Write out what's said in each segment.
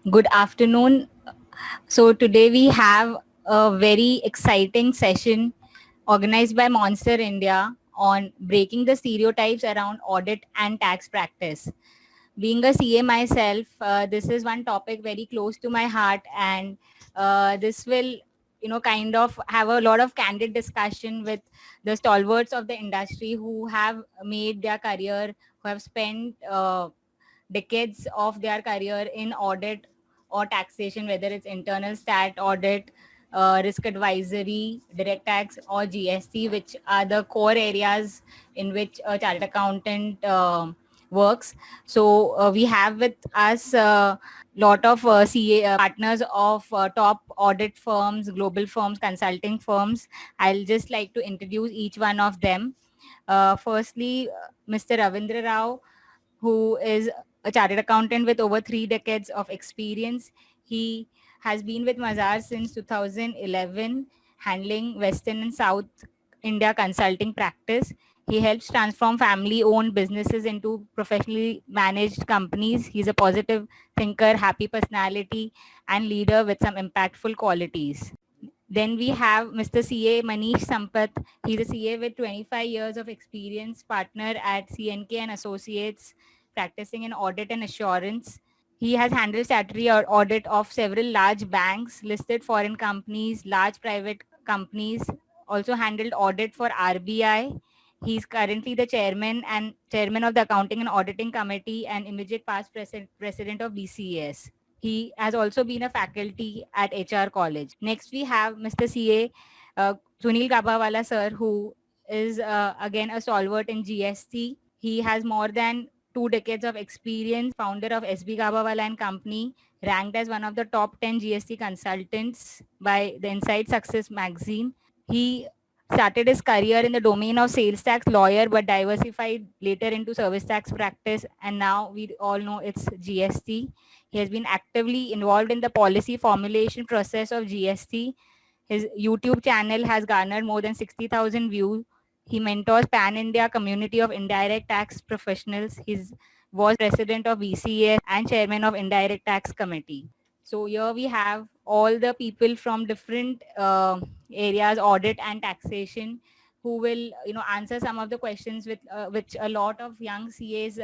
Good afternoon. So today we have a very exciting session organized by Monster India on breaking the stereotypes around audit and tax practice. Being a CA myself, this is one topic very close to my heart, and this will, kind of have a lot of candid discussion with the stalwarts of the industry who have made their career, who have spent decades of their career in audit or taxation, whether it's internal stat audit, risk advisory, direct tax, or GST, which are the core areas in which a chartered accountant works. So we have with us a lot of CA partners of top audit firms, global firms, consulting firms. I'll just like to introduce each one of them. Firstly, Mr. Ravindra Rao, who is a chartered accountant with over 3 decades of experience. He has been with Mazar since 2011, handling Western and South India consulting practice. He helps transform family-owned businesses into professionally managed companies. He's a positive thinker, happy personality, and leader with some impactful qualities. Then we have Mr. CA Manish Sampath. He's a CA with 25 years of experience, partner at CNK and Associates, practicing in audit and assurance. He has handled statutory audit of several large banks, listed foreign companies, large private companies, also handled audit for RBI. He's currently the chairman of the Accounting and Auditing Committee and immediate past president of BCS. He has also been a faculty at HR College. Next, we have Mr. CA Sunil Gabawala sir, who is again a stalwart in GST. He has more than 2 decades of experience, founder of SB Gabawala and Company, ranked as one of the top 10 GST consultants by the Inside Success magazine. He started his career in the domain of sales tax lawyer, but diversified later into service tax practice, and now we all know it's GST. He has been actively involved in the policy formulation process of GST. His YouTube channel has garnered more than 60,000 views. He mentors pan-India community of indirect tax professionals. He was president of VCS and chairman of Indirect Tax Committee. So here we have all the people from different areas, audit and taxation, who will answer some of the questions with which a lot of young CAs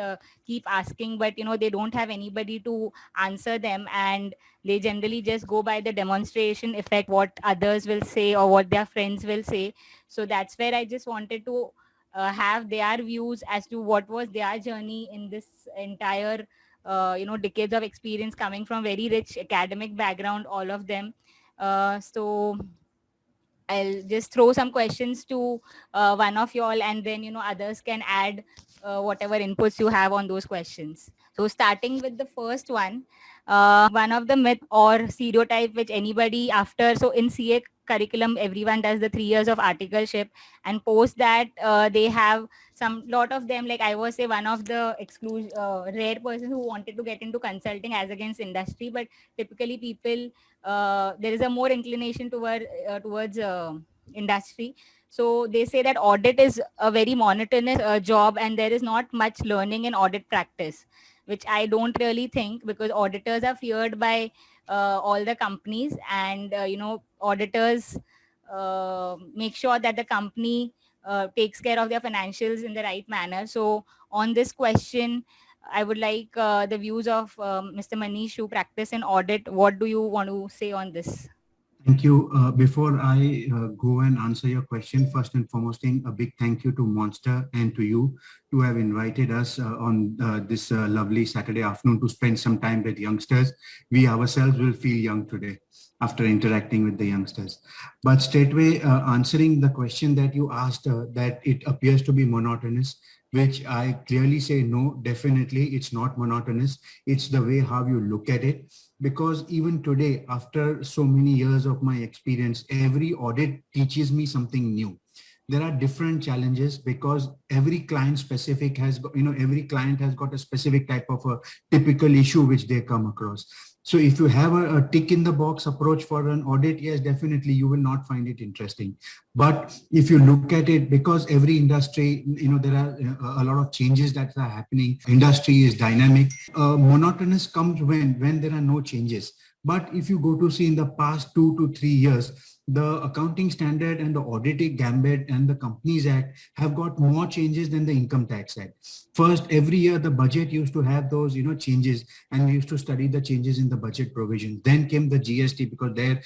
keep asking, but they don't have anybody to answer them, and they generally just go by the demonstration effect, what others will say or what their friends will say. So that's where I just wanted to have their views as to what was their journey in this entire decades of experience, coming from very rich academic background, all of them. So I'll just throw some questions to one of y'all, and then others can add whatever inputs you have on those questions. So starting with the first one, one of the myth or stereotype which anybody after, so in CA curriculum everyone does the 3 years of articleship, and post that they have some lot of them, like I was say one of the rare persons who wanted to get into consulting as against industry, but typically people there is a more inclination towards industry. So they say that audit is a very monotonous job, and there is not much learning in audit practice, which I don't really think, because auditors are feared by all the companies, and auditors make sure that the company takes care of their financials in the right manner. So on this question, I would like the views of Mr. Manish, who practice in audit. What do you want to say on this? Thank you. Before I go and answer your question, first and foremost thing, a big thank you to Monster and to you to have invited us on this lovely Saturday afternoon to spend some time with youngsters. We ourselves will feel young today after interacting with the youngsters. But straightway answering the question that you asked, that it appears to be monotonous, which I clearly say no, definitely it's not monotonous. It's the way how you look at it, because even today, after so many years of my experience, every audit teaches me something new. There are different challenges because every client specific has got, every client has got a specific type of a typical issue which they come across. So if you have a tick in the box approach for an audit, yes, definitely you will not find it interesting. But if you look at it, because every industry, there are a lot of changes that are happening. Industry is dynamic. Monotonous comes when there are no changes. But if you go to see in the past 2 to 3 years, the accounting standard and the auditing gambit and the Companies Act have got more changes than the Income Tax Act. First, every year the budget used to have those, changes, and we used to study the changes in the budget provision. Then came the GST because there,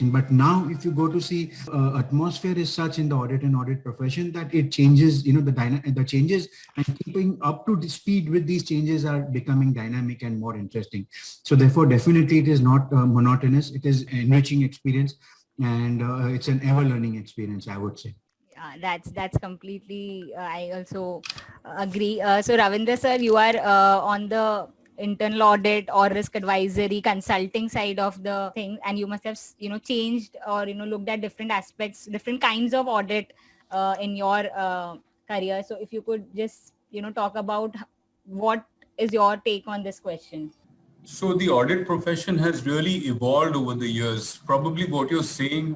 but now if you go to see, atmosphere is such in the audit profession that it changes, the changes, and keeping up to the speed with these changes are becoming dynamic and more interesting. So therefore, definitely it is not monotonous. It is enriching experience, and it's an ever learning experience, I would say. That's completely, I also agree. So Ravindra sir, you are on the internal audit or risk advisory consulting side of the thing, and you must have changed or looked at different aspects, different kinds of audit in your career. So if you could just talk about what is your take on this question. So the audit profession has really evolved over the years. Probably what you're saying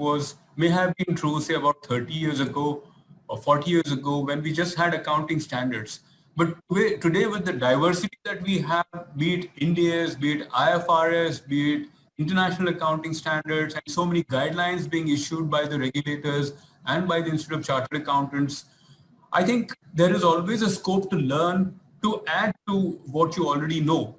may have been true, say about 30 years ago or 40 years ago when we just had accounting standards. But today with the diversity that we have, be it India's, be it IFRS, be it international accounting standards, and so many guidelines being issued by the regulators and by the Institute of Chartered Accountants, I think there is always a scope to learn, to add to what you already know.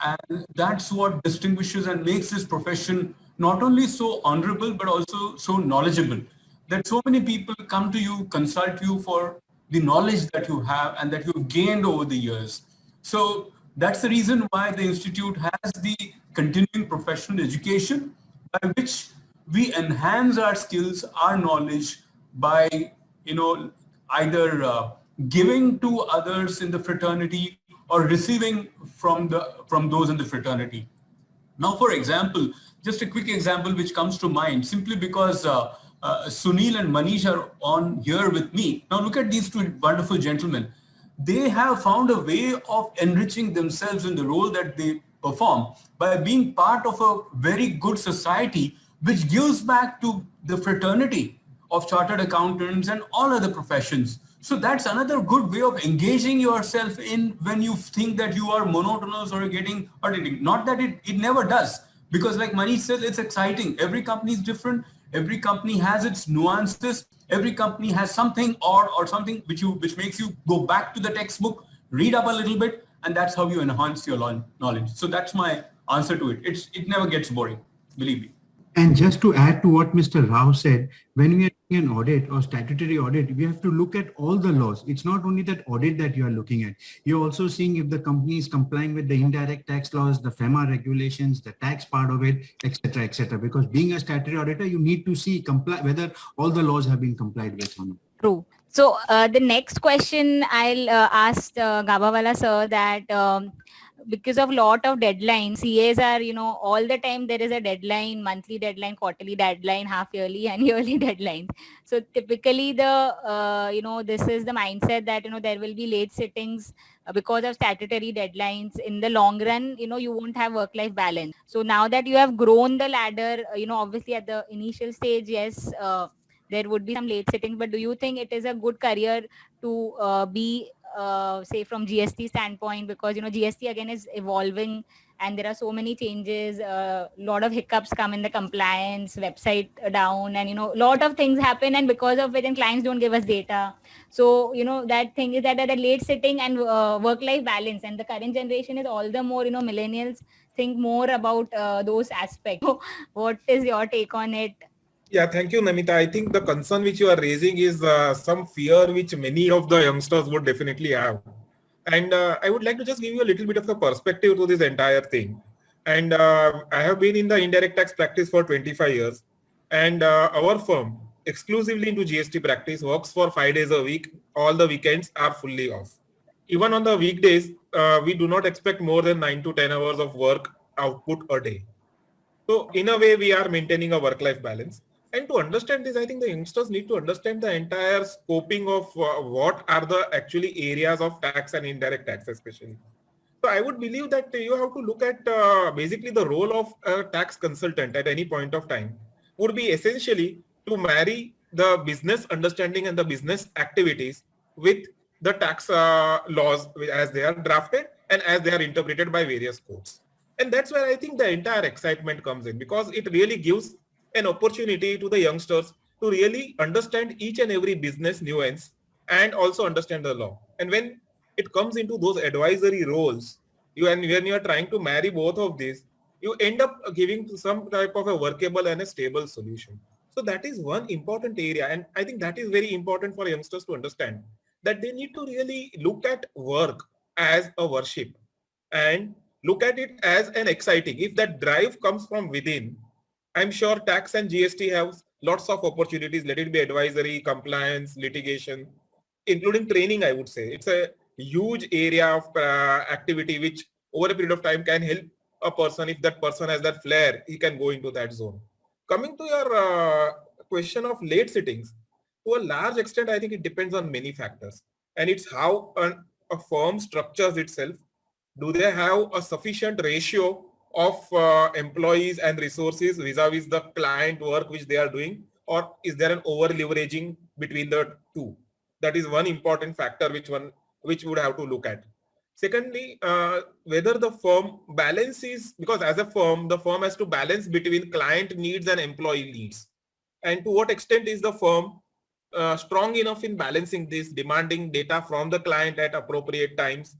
And that's what distinguishes and makes this profession not only so honorable, but also so knowledgeable. That so many people come to you, consult you for the knowledge that you have and that you've gained over the years. So that's the reason why the Institute has the continuing professional education, by which we enhance our skills, our knowledge by, either giving to others in the fraternity or receiving from those in the fraternity. Now, for example, just a quick example which comes to mind, simply because Sunil and Manish are on here with me. Now, look at these two wonderful gentlemen. They have found a way of enriching themselves in the role that they perform by being part of a very good society, which gives back to the fraternity of chartered accountants and all other professions. So that's another good way of engaging yourself in when you think that you are monotonous or getting auditing. Not that it never does, because like Manish says, it's exciting. Every company is different. Every company has its nuances. Every company has something or something which makes you go back to the textbook, read up a little bit, and that's how you enhance your knowledge. So that's my answer to it. It never gets boring, believe me. And just to add to what Mr. Rao said, when we are doing an audit or statutory audit, we have to look at all the laws. It's not only that audit that you are looking at. You're also seeing if the company is complying with the indirect tax laws, the FEMA regulations, the tax part of it, etc., etc. Because being a statutory auditor, you need to see whether all the laws have been complied with or not. True. So the next question I'll ask Gabawala sir, that because of lot of deadlines, CAs are, all the time there is a deadline, monthly deadline, quarterly deadline, half yearly and yearly deadline. So typically this is the mindset that, there will be late sittings because of statutory deadlines. In the long run, you won't have work-life balance. So now that you have grown the ladder, obviously at the initial stage, yes, there would be some late sittings, but do you think it is a good career to be say from GST standpoint, because GST again is evolving and there are so many changes, a lot of hiccups come in the compliance, website down, and lot of things happen, and because of it, and clients don't give us data. So that thing is that at a late sitting and work-life balance, and the current generation is all the more, millennials think more about those aspects. So what is your take on it? Yeah, thank you, Namita. I think the concern which you are raising is some fear which many of the youngsters would definitely have. And I would like to just give you a little bit of the perspective to this entire thing. And I have been in the indirect tax practice for 25 years. And our firm, exclusively into GST practice, works for 5 days a week. All the weekends are fully off. Even on the weekdays, we do not expect more than 9 to 10 hours of work output a day. So in a way, we are maintaining a work-life balance. And to understand this, I think the youngsters need to understand the entire scoping of what are the actually areas of tax and indirect tax especially. So I would believe that you have to look at basically the role of a tax consultant at any point of time would be essentially to marry the business understanding and the business activities with the tax laws as they are drafted and as they are interpreted by various courts. And that's where I think the entire excitement comes in, because it really gives an opportunity to the youngsters to really understand each and every business nuance and also understand the law. And when it comes into those advisory roles, and when you are trying to marry both of these, you end up giving some type of a workable and a stable solution. So that is one important area, and I think that is very important for youngsters to understand, that they need to really look at work as a worship and look at it as an exciting. If that drive comes from within, I'm sure tax and GST have lots of opportunities, let it be advisory, compliance, litigation, including training. I would say it's a huge area of activity which over a period of time can help a person. If that person has that flair, he can go into that zone. Coming to your question of late sittings, to a large extent, I think it depends on many factors, and it's how a firm structures itself. Do they have a sufficient ratio of employees and resources vis-a-vis the client work which they are doing, or is there an over leveraging between the two? That is one important factor which would have to look at. Secondly, whether the firm balances, because as a firm, the firm has to balance between client needs and employee needs. And to what extent is the firm strong enough in balancing this, demanding data from the client at appropriate times,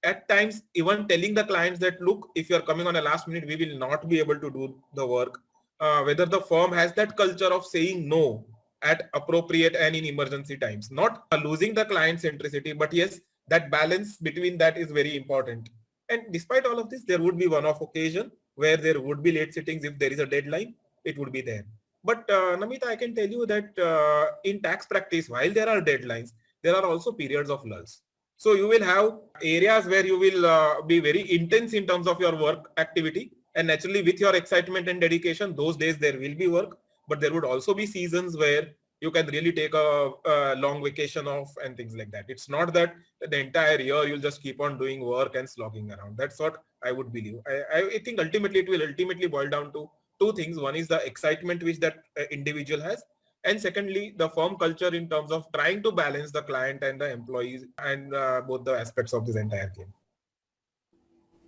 at times even telling the clients that, look, if you're coming on a last minute, we will not be able to do the work. Whether the firm has that culture of saying no at appropriate and in emergency times, not losing the client centricity, but yes, that balance between that is very important. And despite all of this, there would be one-off occasion where there would be late sittings. If there is a deadline, it would be there. But Namita, I can tell you that in tax practice, while there are deadlines, there are also periods of lulls. So you will have areas where you will be very intense in terms of your work activity, and naturally with your excitement and dedication, those days there will be work. But there would also be seasons where you can really take a long vacation off and things like that. It's not that the entire year you'll just keep on doing work and slogging around. That's what I would believe. I think ultimately it will ultimately boil down to two things. One is the excitement which that individual has, and secondly, the firm culture in terms of trying to balance the client and the employees and both the aspects of this entire game.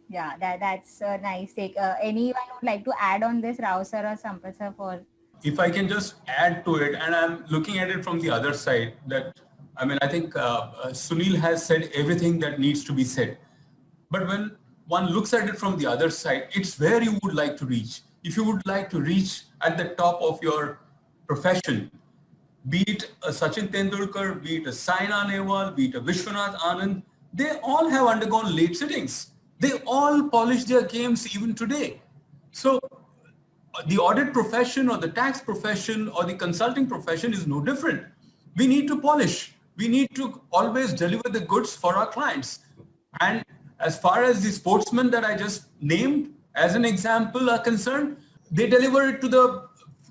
Yeah, that's a nice take. Anyone would like to add on this, Rao sir or Sampath sir? For If I can just add to it, and I'm looking at it from the other side, that I think Sunil has said everything that needs to be said. But when one looks at it from the other side, it's where you would like to reach. If you would like to reach at the top of your profession, be it a Sachin Tendulkar, be it a Saina Nehwal, be it a Vishwanath Anand, they all have undergone late sittings. They all polish their games even today. So the audit profession or the tax profession or the consulting profession is no different. We need to polish. We need to always deliver the goods for our clients. And as far as the sportsmen that I just named as an example are concerned, they deliver it to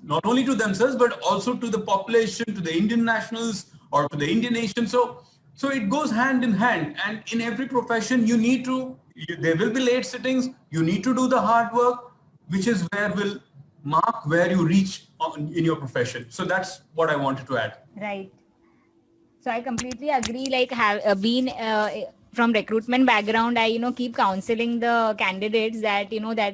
not only to themselves, but also to the population, to the Indian nationals or to the Indian nation. So it goes hand in hand. And in every profession, there will be late sittings. You need to do the hard work, which is where will mark where you reach in your profession. So that's what I wanted to add. right. So I completely agree. Like, have been from recruitment background, I keep counseling the candidates that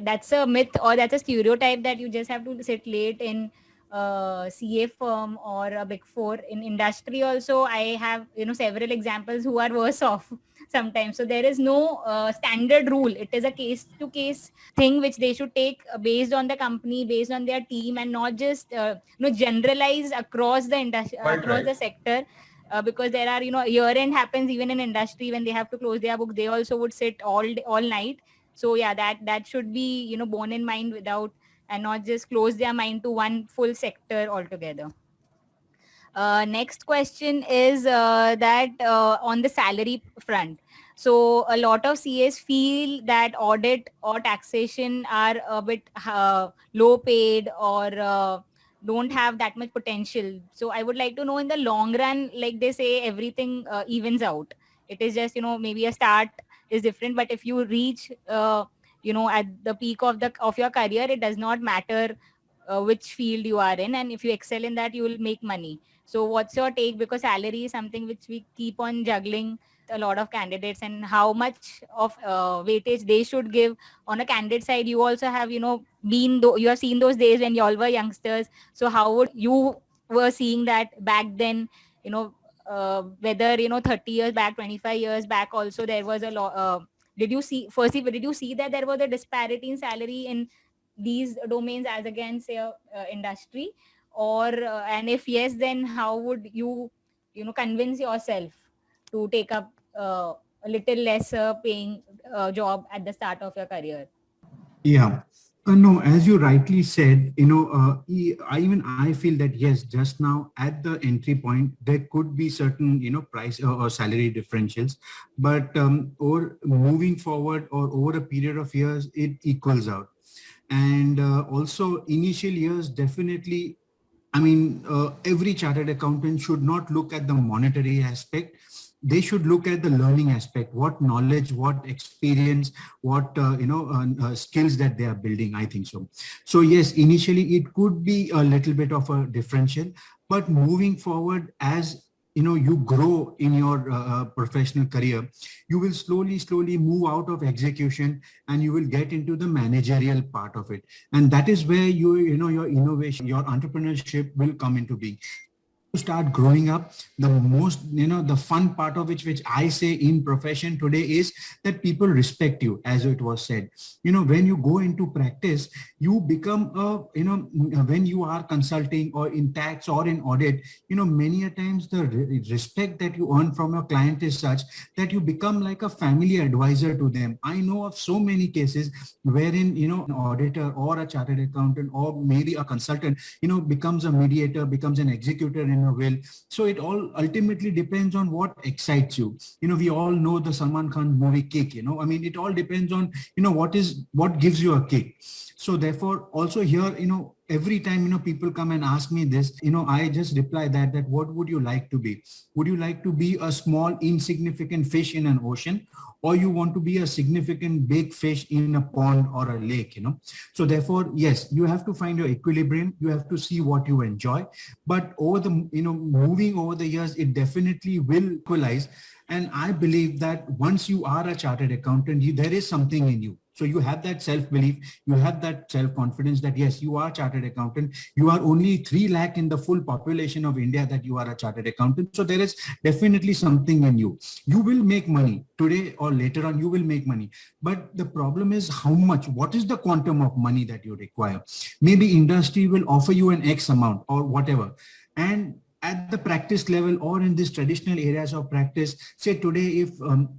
that's a myth or that's a stereotype that you just have to sit late in CA firm or a big four. In industry also, I have several examples who are worse off sometimes. So there is no standard rule. It is a case to case thing which they should take based on the company, based on their team, and not just generalize across the industry, across the sector. Because there are year end happens even in industry when they have to close their book, they also would sit all night. So yeah, that should be borne in mind without, and not just close their mind to one full sector altogether. Next question is that on the salary front. So a lot of CAs feel that audit or taxation are a bit low paid or don't have that much potential. So I would like to know, in the long run, like they say, everything evens out. It is just maybe a start is different. But if you reach, at the peak of your career, it does not matter which field you are in, and if you excel in that, you will make money. So what's your take? Because salary is something which we keep on juggling a lot of candidates, and how much of weightage they should give on a candidate side. You also have, you have seen those days when you all were youngsters. So how would you were seeing that back then, whether 30 years back, 25 years back also, there was a lot. Did you see that there was a disparity in salary in these domains as against say industry? Or and if yes, then how would you convince yourself to take up a little lesser paying job at the start of your career? Yeah. No, as you rightly said, even I feel that yes, just now at the entry point, there could be certain, price or salary differentials, but or moving forward or over a period of years, it equals out. And also initial years, definitely, I mean, every chartered accountant should not look at the monetary aspect. They should look at the learning aspect, what knowledge, what experience, what skills that they are building. I think so. So yes, initially it could be a little bit of a differential, but moving forward, as you grow in your professional career, you will slowly move out of execution and you will get into the managerial part of it, and that is where your innovation, your entrepreneurship will come into being. Start growing up, the most the fun part of which I say in profession today is that people respect you. As it was said, when you go into practice, you become a when you are consulting or in tax or in audit, many a times the respect that you earn from your client is such that you become like a family advisor to them. I know of so many cases wherein an auditor or a chartered accountant or maybe a consultant becomes a mediator, becomes an executor in a will. So it all ultimately depends on what excites you. We all know the Salman Khan movie Kick. I mean, it all depends on what gives you a kick. So therefore, also here, every time people come and ask me this, I just reply that what would you like to be? Would you like to be a small insignificant fish in an ocean, or you want to be a significant big fish in a pond or a lake? So therefore, yes, you have to find your equilibrium. You have to see what you enjoy, but over the moving over the years, it definitely will equalize. And I believe that once you are a chartered accountant, there is something in you. So you have that self-belief, you have that self-confidence that yes, you are chartered accountant. You are only 3 lakh in the full population of India that you are a chartered accountant. So there is definitely something in you. You will make money today or later on, you will make money. But the problem is how much, what is the quantum of money that you require? Maybe industry will offer you an X amount or whatever. And at the practice level or in these traditional areas of practice, say today, if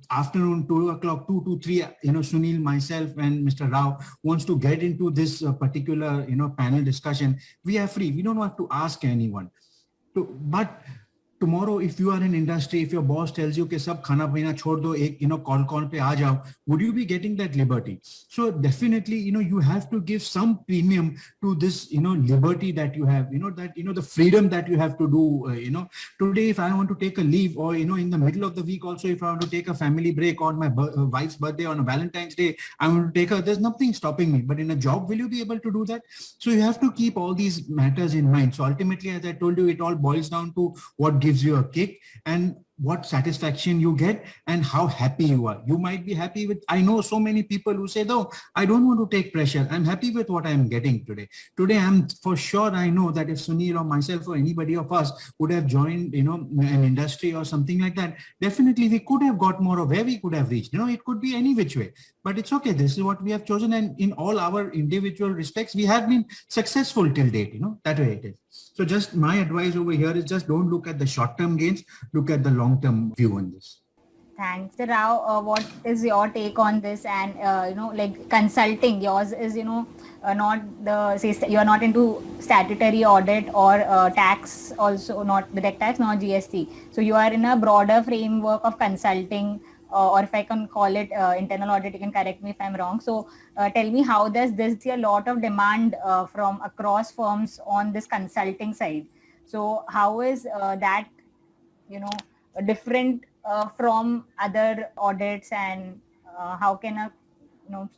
afternoon 2 o'clock, 2 to 3, Sunil, myself and Mr. Rao wants to get into this particular, panel discussion, we are free. We don't have to ask anyone. But tomorrow, if you are in industry, if your boss tells you कि सब खाना पीना छोड़ दो, एक call पे आ जाओ, would you be getting that liberty? So definitely, you have to give some premium to this, liberty that you have, the freedom that you have to do. Today, if I want to take a leave, or in the middle of the week also, if I want to take a family break on my wife's birthday on a Valentine's Day, I want to take her. There's nothing stopping me. But in a job, will you be able to do that? So you have to keep all these matters in mind. So ultimately, as I told you, it all boils down to what gives you a kick and what satisfaction you get and how happy you are. You might be happy with, I know so many people who say, no, I don't want to take pressure. I'm happy with what I'm getting today. Today, I'm for sure, I know that if Sunil or myself or anybody of us would have joined, an industry or something like that, definitely we could have got more of where we could have reached. It could be any which way, but it's okay. This is what we have chosen. And in all our individual respects, we have been successful till date, that way it is. So just my advice over here is just don't look at the short-term gains, look at the long-term view on this. Thanks, Rao. What is your take on this? And like consulting, yours is not you are not into statutory audit or tax, also not direct tax, not GST. So you are in a broader framework of consulting, or if I can call it internal audit. You can correct me if I'm wrong. So tell me, how does this see a lot of demand from across firms on this consulting side? So how is that different from other audits and how can a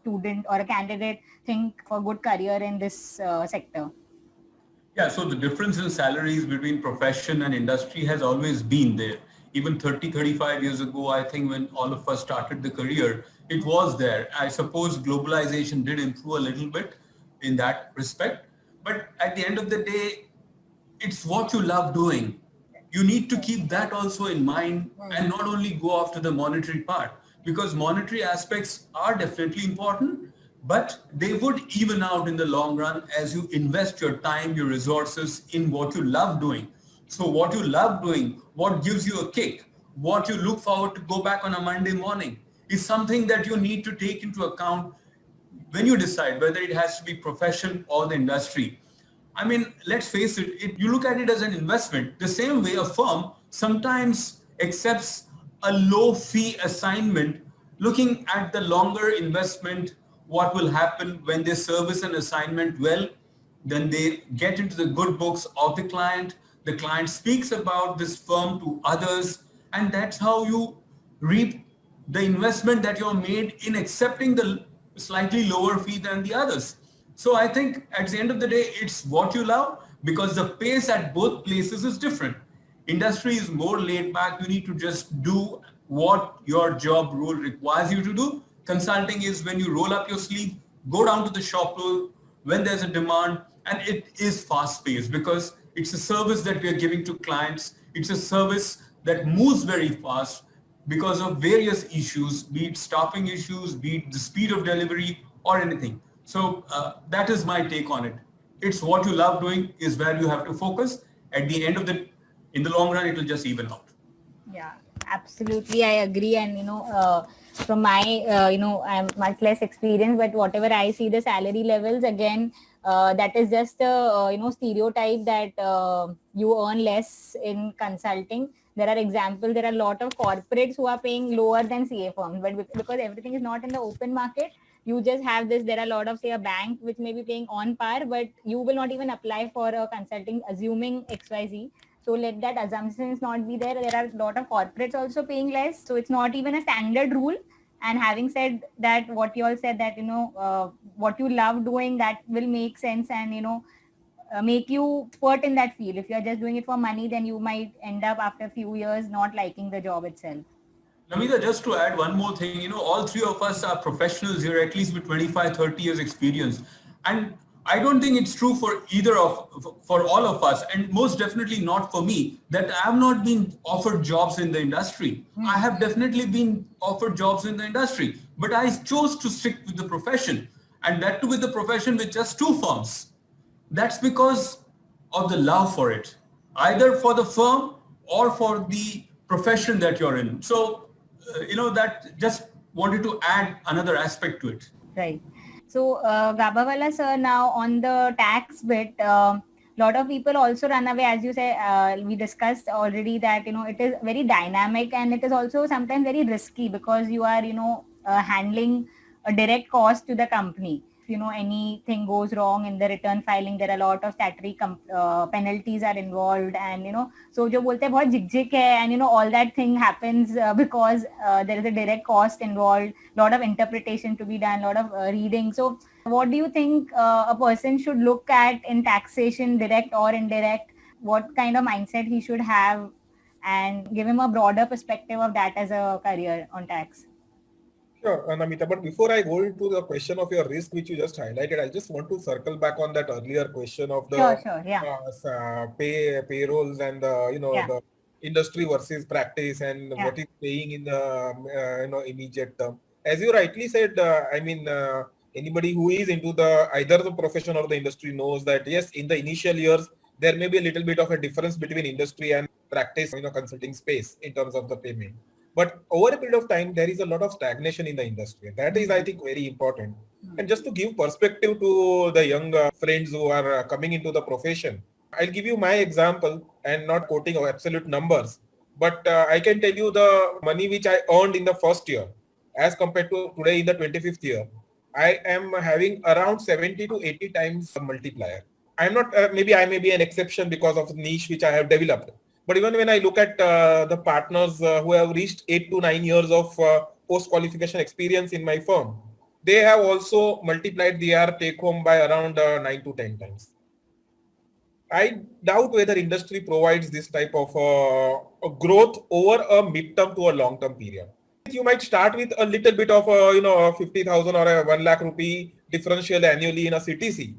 student or a candidate think for good career in this sector? Yeah, so the difference in salaries between profession and industry has always been there. Even 30, 35 years ago, I think when all of us started the career, it was there. I suppose globalization did improve a little bit in that respect. But at the end of the day, it's what you love doing. You need to keep that also in mind and not only go after the monetary part, because monetary aspects are definitely important, but they would even out in the long run as you invest your time, your resources in what you love doing. So what you love doing, what gives you a kick, what you look forward to go back on a Monday morning is something that you need to take into account when you decide whether it has to be profession or the industry. I mean, let's face it, you look at it as an investment. The same way a firm sometimes accepts a low fee assignment, looking at the longer investment, what will happen when they service an assignment well, then they get into the good books of the client speaks about this firm to others, and that's how you reap the investment that you're made in accepting the slightly lower fee than the others. So I think at the end of the day, it's what you love, because the pace at both places is different. Industry is more laid back. You need to just do what your job role requires you to do. Consulting is when you roll up your sleeve, go down to the shop floor when there's a demand, and it is fast paced because it's a service that we are giving to clients. It's a service that moves very fast because of various issues, be it staffing issues, be it the speed of delivery or anything. So that is my take on it. It's what you love doing is where you have to focus. At the end of in the long run, it will just even out. Yeah, absolutely. I agree. And, from my, I'm much less experienced, but whatever I see the salary levels, again, that is just a, stereotype that you earn less in consulting. There are examples, there are a lot of corporates who are paying lower than CA firms, but because everything is not in the open market, you just have this. There are a lot of, say, a bank which may be paying on par, but you will not even apply for a consulting assuming XYZ. So let that assumptions not be there. There are a lot of corporates also paying less. So it's not even a standard rule. And having said that, what you all said that, what you love doing, that will make sense and, make you expert in that field. If you're just doing it for money, then you might end up after a few years not liking the job itself. Namita, just to add one more thing, all three of us are professionals here, at least with 25, 30 years experience. And I don't think it's true for for all of us, and most definitely not for me, that I have not been offered jobs in the industry. I have definitely been offered jobs in the industry, but I chose to stick with the profession, and that too with the profession with just two firms. That's because of the love for it, either for the firm or for the profession that you're in. So, that just wanted to add another aspect to it. Right. So, Gabawala sir, now on the tax bit, lot of people also run away, as you say, we discussed already that, it is very dynamic and it is also sometimes very risky because you are, handling a direct cost to the company. If, anything goes wrong in the return filing, there are a lot of statutory penalties are involved, and, so jo bolte hai bahut jik hai, and, all that thing happens because there is a direct cost involved, lot of interpretation to be done, lot of reading. So what do you think a person should look at in taxation, direct or indirect? What kind of mindset he should have, and give him a broader perspective of that as a career on tax? Sure, Namita, but before I go into the question of your risk, which you just highlighted, I just want to circle back on that earlier question of the payrolls and the industry versus practice and what is paying in the immediate term. As you rightly said, anybody who is into either the profession or the industry knows that yes, in the initial years there may be a little bit of a difference between industry and practice, consulting space in terms of the payment. But over a period of time, there is a lot of stagnation in the industry. That is, I think, very important. And just to give perspective to the young friends who are coming into the profession, I'll give you my example and not quoting absolute numbers. But I can tell you the money which I earned in the first year as compared to today in the 25th year. I am having around 70 to 80 times the multiplier. I'm not, maybe I may be an exception because of the niche which I have developed. But even when I look at the partners who have reached 8 to 9 years of post-qualification experience in my firm, they have also multiplied their take home by around 9 to 10 times. I doubt whether industry provides this type of a growth over a midterm to a long-term period. You might start with a little bit of 50,000 or a 1 lakh rupee differential annually in a CTC,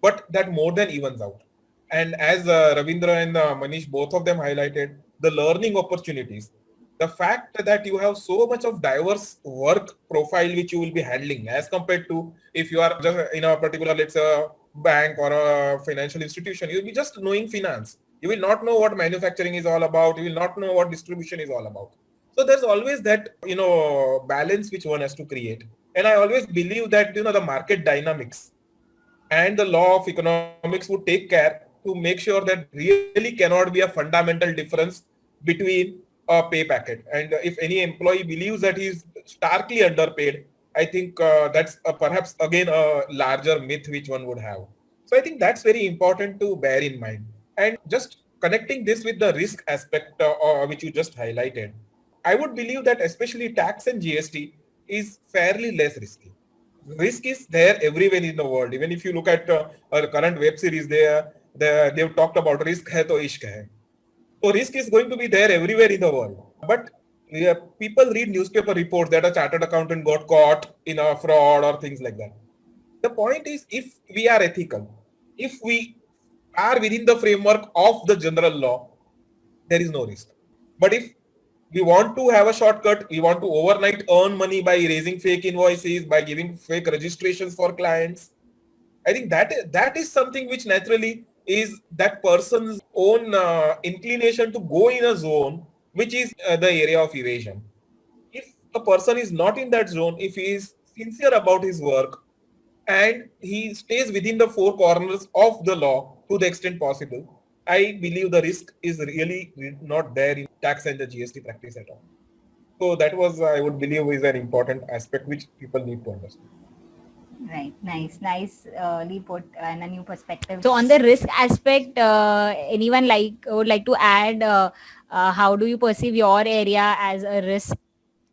but that more than evens out. And as Ravindra and Manish, both of them highlighted, the learning opportunities, the fact that you have so much of diverse work profile which you will be handling as compared to if you are just in a particular, let's say, bank or a financial institution, you'll be just knowing finance. You will not know what manufacturing is all about. You will not know what distribution is all about. So there's always that, balance which one has to create. And I always believe that, the market dynamics and the law of economics would take care to make sure that really cannot be a fundamental difference between a pay packet. And if any employee believes that he's starkly underpaid, I think that's perhaps again a larger myth which one would have. So I think that's very important to bear in mind. And just connecting this with the risk aspect which you just highlighted, I would believe that especially tax and GST is fairly less risky. Risk is there everywhere in the world. Even if you look at our current web series, they've talked about risk hai to ishq hai. So risk is going to be there everywhere in the world. But people read newspaper reports that a chartered accountant got caught in a fraud or things like that. The point is, if we are ethical, if we are within the framework of the general law, there is no risk. But if we want to have a shortcut, we want to overnight earn money by raising fake invoices, by giving fake registrations for clients, I think that is something which naturally is that person's own inclination to go in a zone which is the area of evasion. If a person is not in that zone, if he is sincere about his work and he stays within the four corners of the law to the extent possible, I believe the risk is really not there in tax and the GST practice at all. So that was, I would believe, is an important aspect which people need to understand. Right. Nicely put and a new perspective. So on the risk aspect, anyone would like to add how do you perceive your area as a risk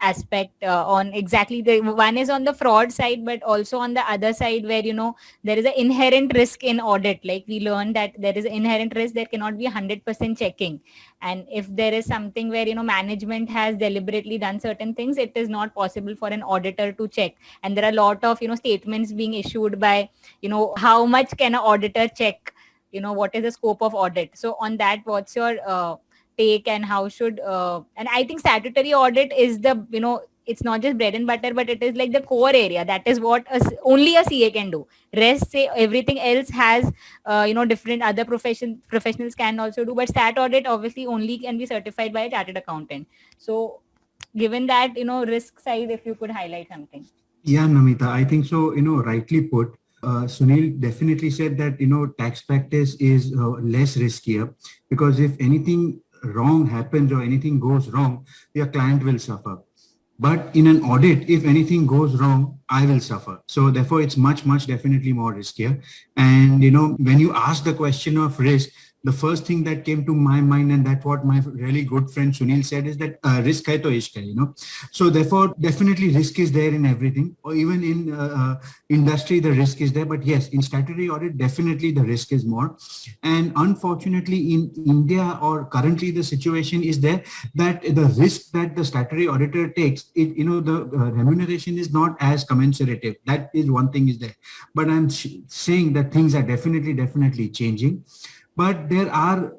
aspect on exactly the one is on the fraud side, but also on the other side where, there is an inherent risk in audit. Like we learned that there is an inherent risk, there cannot be 100% checking. And if there is something where, management has deliberately done certain things, it is not possible for an auditor to check. And there are a lot of, statements being issued by, how much can an auditor check, what is the scope of audit. So on that, what's your take and how should and I think statutory audit is the it's not just bread and butter, but it is like the core area. That is what only a CA can do. Rest, say everything else has different other professionals can also do, but stat audit obviously only can be certified by a chartered accountant. So given that, risk side, if you could highlight something. Yeah, Namita, I think so, rightly put. Sunil definitely said that, tax practice is less riskier because if anything wrong happens or anything goes wrong, your client will suffer. But in an audit, if anything goes wrong, I will suffer. So therefore, it's much definitely more riskier. And, when you ask the question of risk, the first thing that came to my mind, and that's what my really good friend Sunil said, is that risk hai to ishq hai, So therefore, definitely risk is there in everything, or even in industry, the risk is there. But yes, in statutory audit, definitely the risk is more. And unfortunately, in India, or currently the situation is there that the risk that the statutory auditor takes, the remuneration is not as commensurate. That is one thing is there. But I'm saying that things are definitely changing. But there are,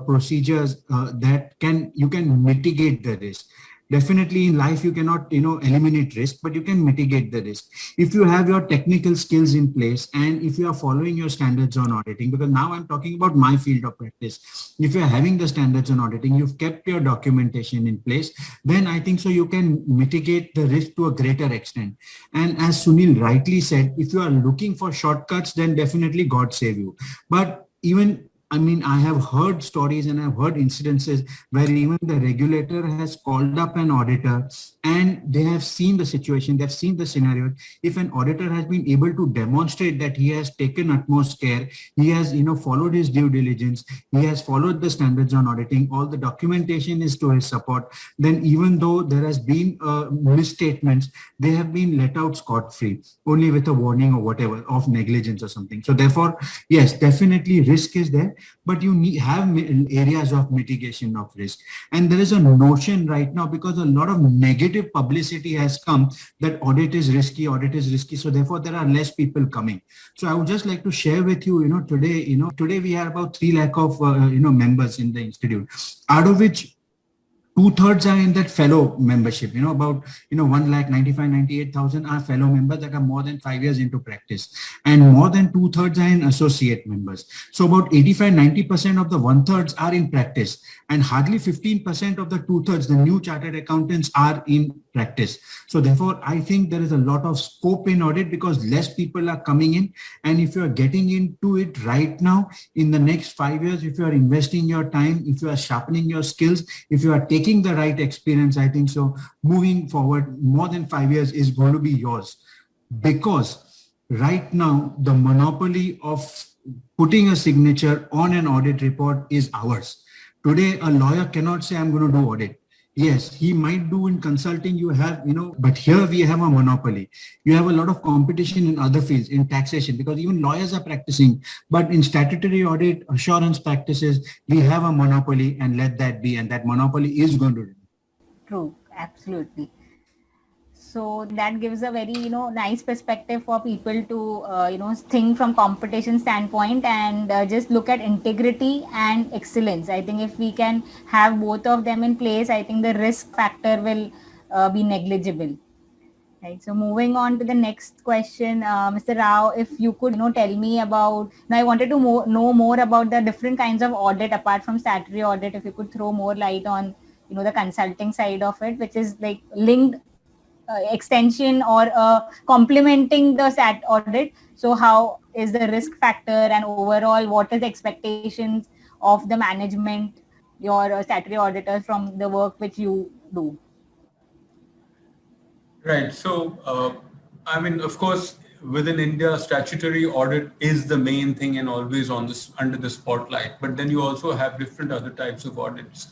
procedures that you can mitigate the risk. Definitely in life, you cannot, eliminate risk, but you can mitigate the risk. If you have your technical skills in place and if you are following your standards on auditing, because now I'm talking about my field of practice. If you're having the standards on auditing, you've kept your documentation in place, then I think so you can mitigate the risk to a greater extent. And as Sunil rightly said, if you are looking for shortcuts, then definitely God save you. But even I mean, I have heard stories and I've heard incidences where even the regulator has called up an auditor and they have seen the situation, they've seen the scenario. If an auditor has been able to demonstrate that he has taken utmost care, he has, followed his due diligence, he has followed the standards on auditing, all the documentation is to his support, then even though there has been misstatements, they have been let out scot-free, only with a warning or whatever of negligence or something. So therefore, yes, definitely risk is there, but you have areas of mitigation of risk. And there is a notion right now, because a lot of negative publicity has come, that audit is risky. So therefore there are less people coming. So I would just like to share with you, today we have about 3 lakh of, members in the institute, out of which 2/3 are in that fellow membership, about, 1,95,98,000 are fellow members that are more than 5 years into practice, and more than 2/3 are in associate members. So about 85-90% of the 1/3 are in practice, and hardly 15% of the 2/3, the new chartered accountants, are in practice. So therefore, I think there is a lot of scope in audit because less people are coming in. And if you are getting into it right now, in the next 5 years, if you are investing your time, if you are sharpening your skills, if you are taking the right experience, I think so moving forward, more than 5 years is going to be yours. Because right now, the monopoly of putting a signature on an audit report is ours. Today, a lawyer cannot say, I'm going to do audit. Yes, he might do in consulting, you have, but here we have a monopoly. You have a lot of competition in other fields, in taxation, because even lawyers are practicing. But in statutory audit, assurance practices, we have a monopoly, and let that be. And that monopoly is going to. True, absolutely. So that gives a very, nice perspective for people to, think from competition standpoint and just look at integrity and excellence. I think if we can have both of them in place, I think the risk factor will be negligible. Right. So moving on to the next question, Mr. Rao, if you could, tell me about, now I wanted to know more about the different kinds of audit apart from statutory audit, if you could throw more light on, the consulting side of it, which is like linked extension or complementing the SAT audit. So how is the risk factor and overall what is the expectations of the management, your statutory auditors from the work which you do? Right. So, of course, within India, statutory audit is the main thing and always on this under the spotlight. But then you also have different other types of audits.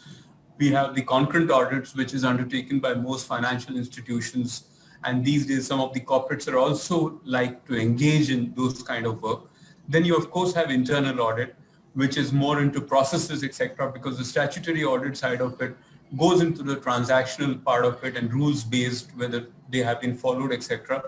We have the concurrent audits, which is undertaken by most financial institutions. And these days, some of the corporates are also like to engage in those kind of work. Then you, of course, have internal audit, which is more into processes, etc., because the statutory audit side of it goes into the transactional part of it and rules-based, whether they have been followed, etc.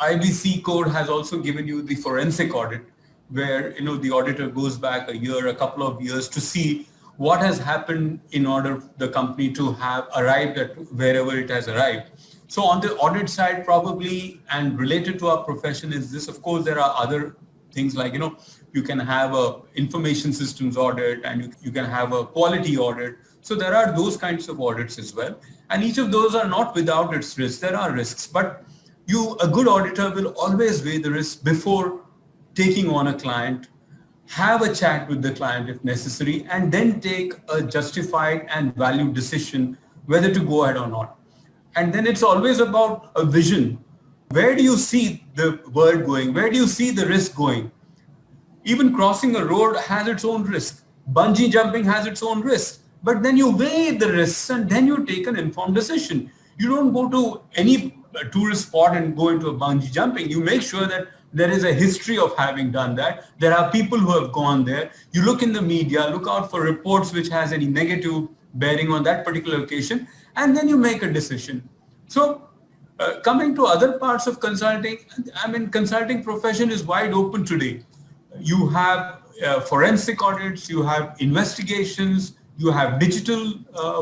IBC code has also given you the forensic audit, where the auditor goes back a year, a couple of years to see what has happened in order for the company to have arrived at wherever it has arrived. So on the audit side, probably, and related to our profession is this, of course, there are other things like, you can have a information systems audit and you can have a quality audit. So there are those kinds of audits as well. And each of those are not without its risks. There are risks, but a good auditor will always weigh the risks before taking on a client, have a chat with the client if necessary, and then take a justified and valued decision whether to go ahead or not. And then it's always about a vision. Where do you see the world going? Where do you see the risk going? Even crossing a road has its own risk. Bungee jumping has its own risk. But then you weigh the risks and then you take an informed decision. You don't go to any tourist spot and go into a bungee jumping. You make sure that there is a history of having done that. There are people who have gone there. You look in the media, look out for reports which has any negative bearing on that particular occasion, and then you make a decision. So coming to other parts of consulting, consulting profession is wide open today. You have forensic audits, you have investigations, you have digital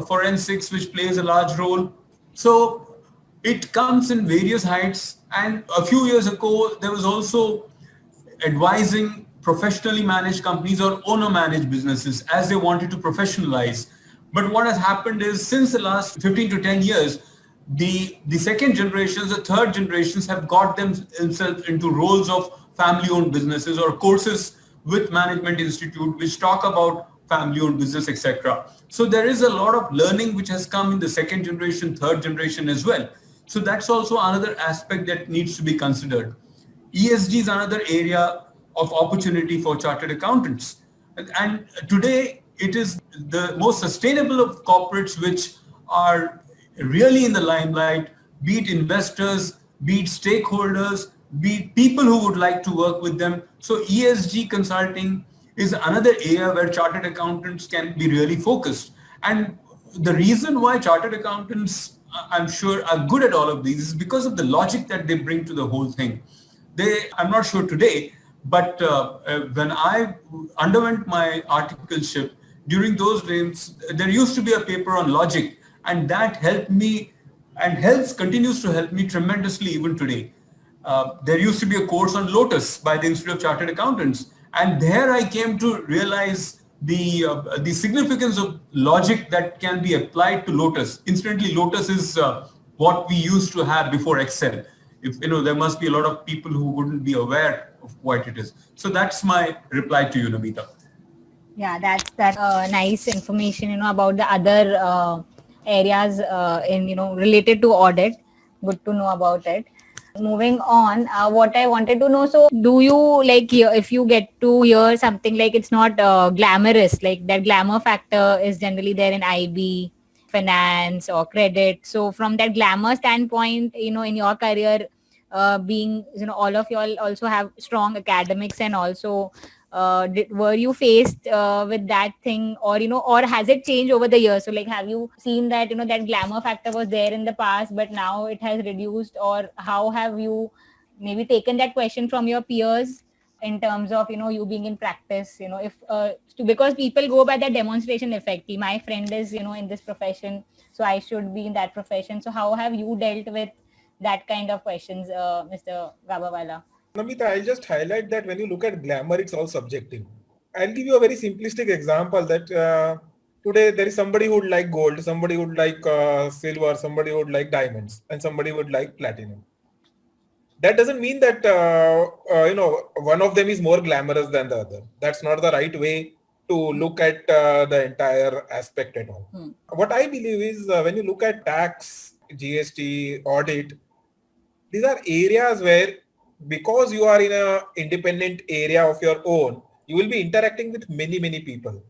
forensics, which plays a large role. So it comes in various heights. And a few years ago, there was also advising professionally managed companies or owner managed businesses as they wanted to professionalize. But what has happened is since the last 15 to 10 years, the second generations, the third generations have got themselves into roles of family owned businesses or courses with Management Institute, which talk about family-owned business, etc. So there is a lot of learning which has come in the second generation, third generation as well. So that's also another aspect that needs to be considered. ESG is another area of opportunity for chartered accountants. And today it is the most sustainable of corporates which are really in the limelight, be it investors, be it stakeholders, be it people who would like to work with them. So ESG consulting is another area where chartered accountants can be really focused. And the reason why chartered accountants, I'm sure, are good at all of these is because of the logic that they bring to the whole thing. I'm not sure today, but when I underwent my articleship, during those days, there used to be a paper on logic, and that helped me and continues to help me tremendously even today. There used to be a course on Lotus by the Institute of Chartered Accountants, and there I came to realize the significance of logic that can be applied to Lotus. Incidentally, Lotus is what we used to have before Excel. There must be a lot of people who wouldn't be aware of what it is. So that's my reply to you, Namita. Yeah, that's nice information, about the other areas related to audit. Good to know about it. Moving on, what I wanted to know, so do you if you get to hear something like it's not glamorous, like that glamour factor is generally there in IB, finance or credit. So from that glamour standpoint, in your career, being, all of you all also have strong academics, and also were you faced with that thing, or has it changed over the years? So have you seen that, that glamour factor was there in the past, but now it has reduced, or how have you maybe taken that question from your peers in terms of, you being in practice, if because people go by that demonstration effect. My friend is, in this profession, so I should be in that profession. So how have you dealt with that kind of questions, Mr. Gabawala? Namita, I'll just highlight that when you look at glamour, it's all subjective. I'll give you a very simplistic example that today there is somebody who would like gold, somebody would like silver, somebody would like diamonds, and somebody would like platinum. That doesn't mean that, one of them is more glamorous than the other. That's not the right way to look at the entire aspect at all. What I believe is when you look at tax, GST, audit, these are areas where, because you are in an independent area of your own, you will be interacting with many, many people.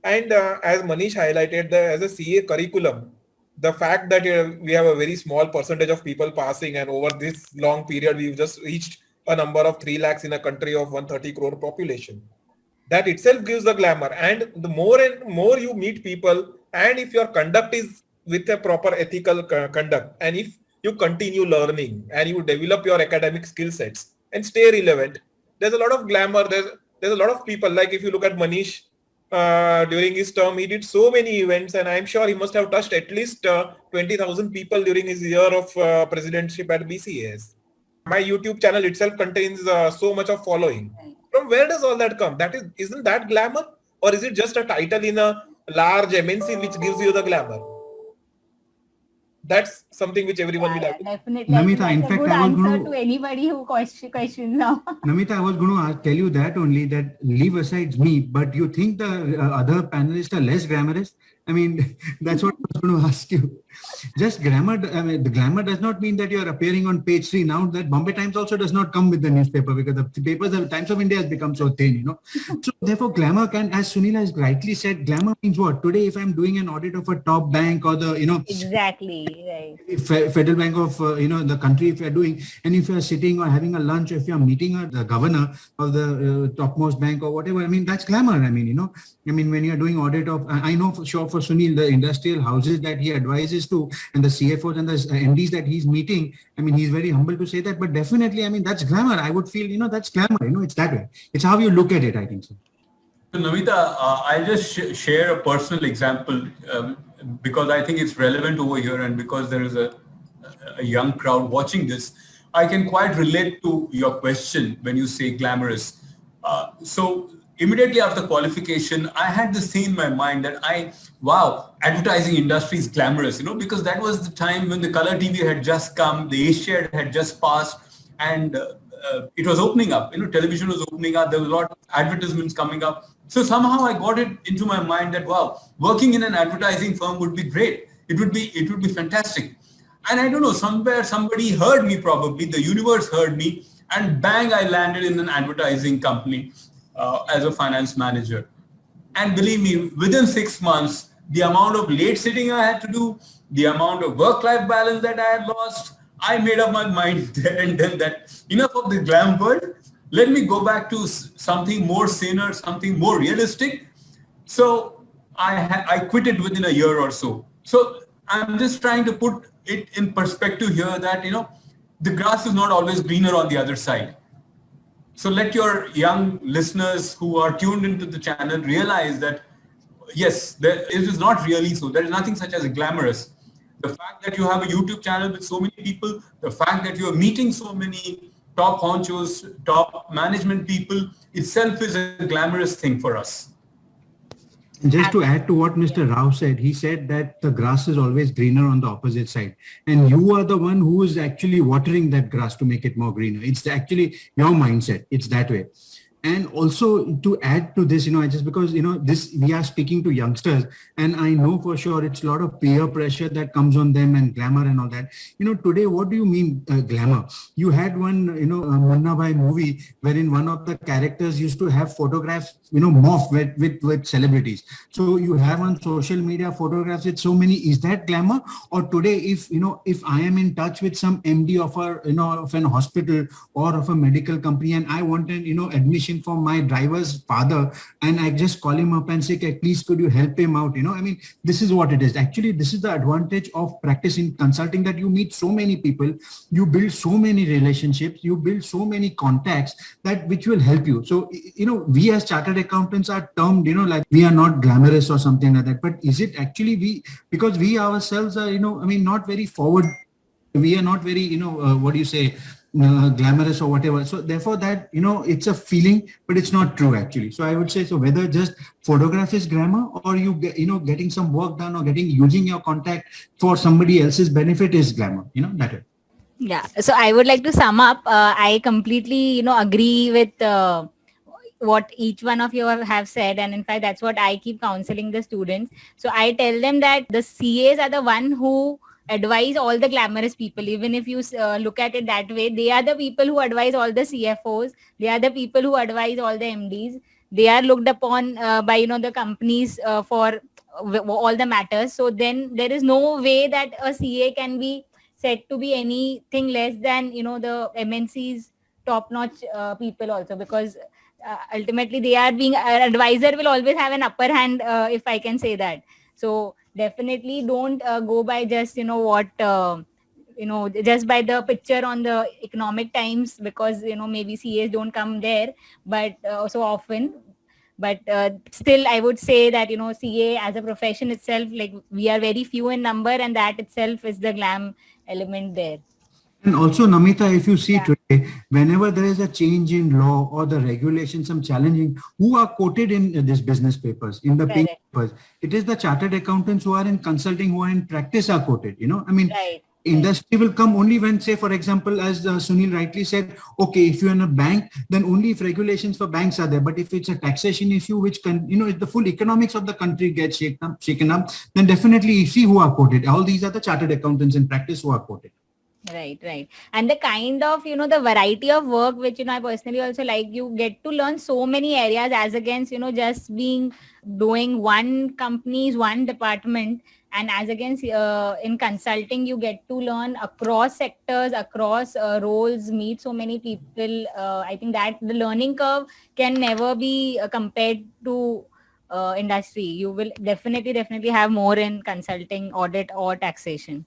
And as Manish highlighted, as a CA curriculum, the fact that we have a very small percentage of people passing, and over this long period, we've just reached a number of 3 lakhs in a country of 130 crore population. That itself gives the glamour. And the more and more you meet people, and if your conduct is with a proper ethical conduct, and if you continue learning and you develop your academic skill sets and stay relevant, there's a lot of glamour. There's a lot of people, like if you look at Manish, during his term, he did so many events, and I'm sure he must have touched at least 20,000 people during his year of presidentship at BCAS. My YouTube channel itself contains so much of following. From where does all that come? Isn't that glamour? Or is it just a title in a large MNC which gives you the glamour? That's something which everyone will have to. Definitely. Namita, in fact, I was going to anybody who questions now. Namita, I was going to tell you that only, that leave aside me, but you think the other panelists are less glamorous? I mean, that's what I was going to ask you. Just glamour, the glamour does not mean that you're appearing on page 3. Now that Bombay Times also does not come with the newspaper, because the papers, the Times of India has become so thin, So therefore glamour can, as Sunil has rightly said, glamour means what? Today, if I'm doing an audit of a top bank or the, Exactly, right. Federal Bank of, the country, if you're doing, and if you're sitting or having a lunch, if you're meeting the governor of the topmost bank or whatever, I mean, that's glamour. I mean, when you're doing audit of, I know for sure for Sunil, the industrial houses that he advises to, and the CFOs and the MDs that he's meeting, I mean, he's very humble to say that, but definitely, I mean, that's glamour. I would feel, that's glamour, it's that way. It's how you look at it, I think so. So Namita, I'll just share a personal example because I think it's relevant over here, and because there is a young crowd watching this, I can quite relate to your question when you say glamorous. So immediately after qualification, I had this thing in my mind that advertising industry is glamorous, because that was the time when the color TV had just come, the Asiad had just passed, and it was opening up. Television was opening up. There was a lot of advertisements coming up. So somehow I got it into my mind that, wow, working in an advertising firm would be great. It would be fantastic. And I don't know, somewhere somebody heard me, probably the universe heard me, and bang, I landed in an advertising company as a finance manager. And believe me, within 6 months, the amount of late sitting I had to do, the amount of work-life balance that I had lost, I made up my mind there and then that enough of the glam world. Let me go back to something more saner, something more realistic. So I quit it within a year or so. So I'm just trying to put it in perspective here that, the grass is not always greener on the other side. So let your young listeners who are tuned into the channel realize that, yes, it is not really so. There is nothing such as glamorous. The fact that you have a YouTube channel with so many people, the fact that you are meeting so many top honchos, top management people itself is a glamorous thing for us. And just to add to what Mr. Rao said, he said that the grass is always greener on the opposite side. And you are the one who is actually watering that grass to make it more greener. It's actually your mindset. It's that way. And also to add to this, just because, we are speaking to youngsters, and I know for sure it's a lot of peer pressure that comes on them and glamour and all that. Today, what do you mean glamour? You had one, Munna Bhai movie wherein one of the characters used to have photographs, morph with celebrities. So you have on social media photographs with so many. Is that glamour? Or today, if I am in touch with some MD of an hospital or of a medical company and I want an, admission for my driver's father, and I just call him up and say, okay, please could you help him out? This is what it is. Actually, this is the advantage of practicing consulting, that you meet so many people, you build so many relationships, you build so many contacts that which will help you. So, we as chartered accountants are termed, like we are not glamorous or something like that. But is it actually because we ourselves are, not very forward. We are not very, glamorous or whatever. So therefore that, it's a feeling, but it's not true actually. So I would say, so whether just photograph is glamour, or you get, getting some work done or using your contact for somebody else's benefit is glamour, that way. Yeah. So I would like to sum up. I completely, agree with what each one of you have said. And in fact, that's what I keep counseling the students. So I tell them that the CAs are the one who advise all the glamorous people. Even if you look at it that way, they are the people who advise all the CFOs. They are the people who advise all the MDs. They are looked upon by the companies for all the matters. So then there is no way that a CA can be said to be anything less than the MNC's top-notch people also, because ultimately they are being advisor will always have an upper hand, if I can say that. So definitely don't go by just what just by the picture on the Economic Times, because maybe CAs don't come there but so often. But still I would say that CA as a profession itself, like, we are very few in number, and that itself is the glam element there. And also, Namita, if you see today, whenever there is a change in law or the regulations, some challenging, who are quoted in these business papers, in the pink papers? It is the chartered accountants who are in consulting, who are in practice are quoted, Right. Industry will come only when, say, for example, as Sunil rightly said, okay, if you're in a bank, then only if regulations for banks are there. But if it's a taxation issue, which if the full economics of the country gets shaken up, then definitely you see who are quoted. All these are the chartered accountants in practice who are quoted. Right. And the kind of, the variety of work, which, I personally also like, you get to learn so many areas as against, just doing one company's one department. And as against in consulting, you get to learn across sectors, across roles, meet so many people. I think that the learning curve can never be compared to industry. You will definitely have more in consulting, audit, or taxation.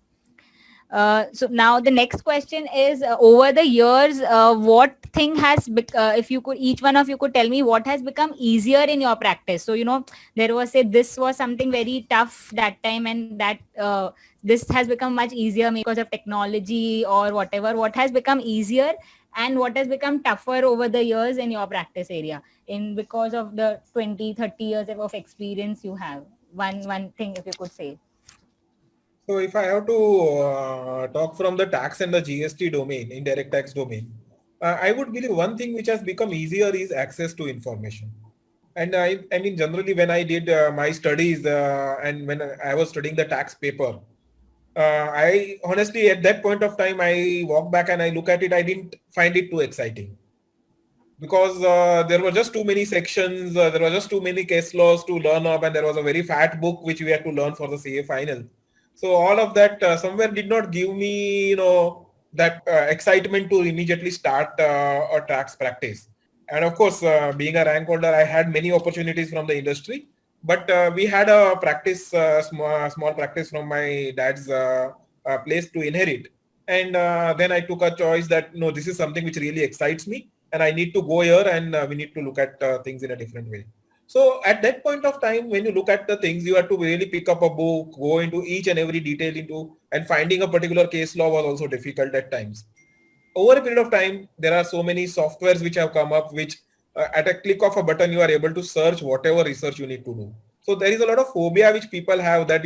So now the next question is, over the years, what thing has, if you could, each one of you could tell me what has become easier in your practice. So, there was, say, this was something very tough that time, and that this has become much easier because of technology or whatever. What has become easier and what has become tougher over the years in your practice area, because of the 20-30 years of experience you have? One thing, if you could say. So if I have to talk from the tax and the GST domain, indirect tax domain, I would believe one thing which has become easier is access to information. And I mean, generally, when I did my studies and when I was studying the tax paper, I honestly, at that point of time, I walk back and I look at it, I didn't find it too exciting because there were just too many sections, there were just too many case laws to learn up, and there was a very fat book which we had to learn for the CA final. So all of that somewhere did not give me, that excitement to immediately start a tax practice. And of course, being a rank holder, I had many opportunities from the industry, but we had a practice, small practice from my dad's place to inherit. And then I took a choice that, no, this is something which really excites me and I need to go here and we need to look at things in a different way. So at that point of time, when you look at the things, you have to really pick up a book, go into each and every detail and finding a particular case law was also difficult at times. Over a period of time, there are so many softwares which have come up, which at a click of a button, you are able to search whatever research you need to do. So there is a lot of phobia which people have that,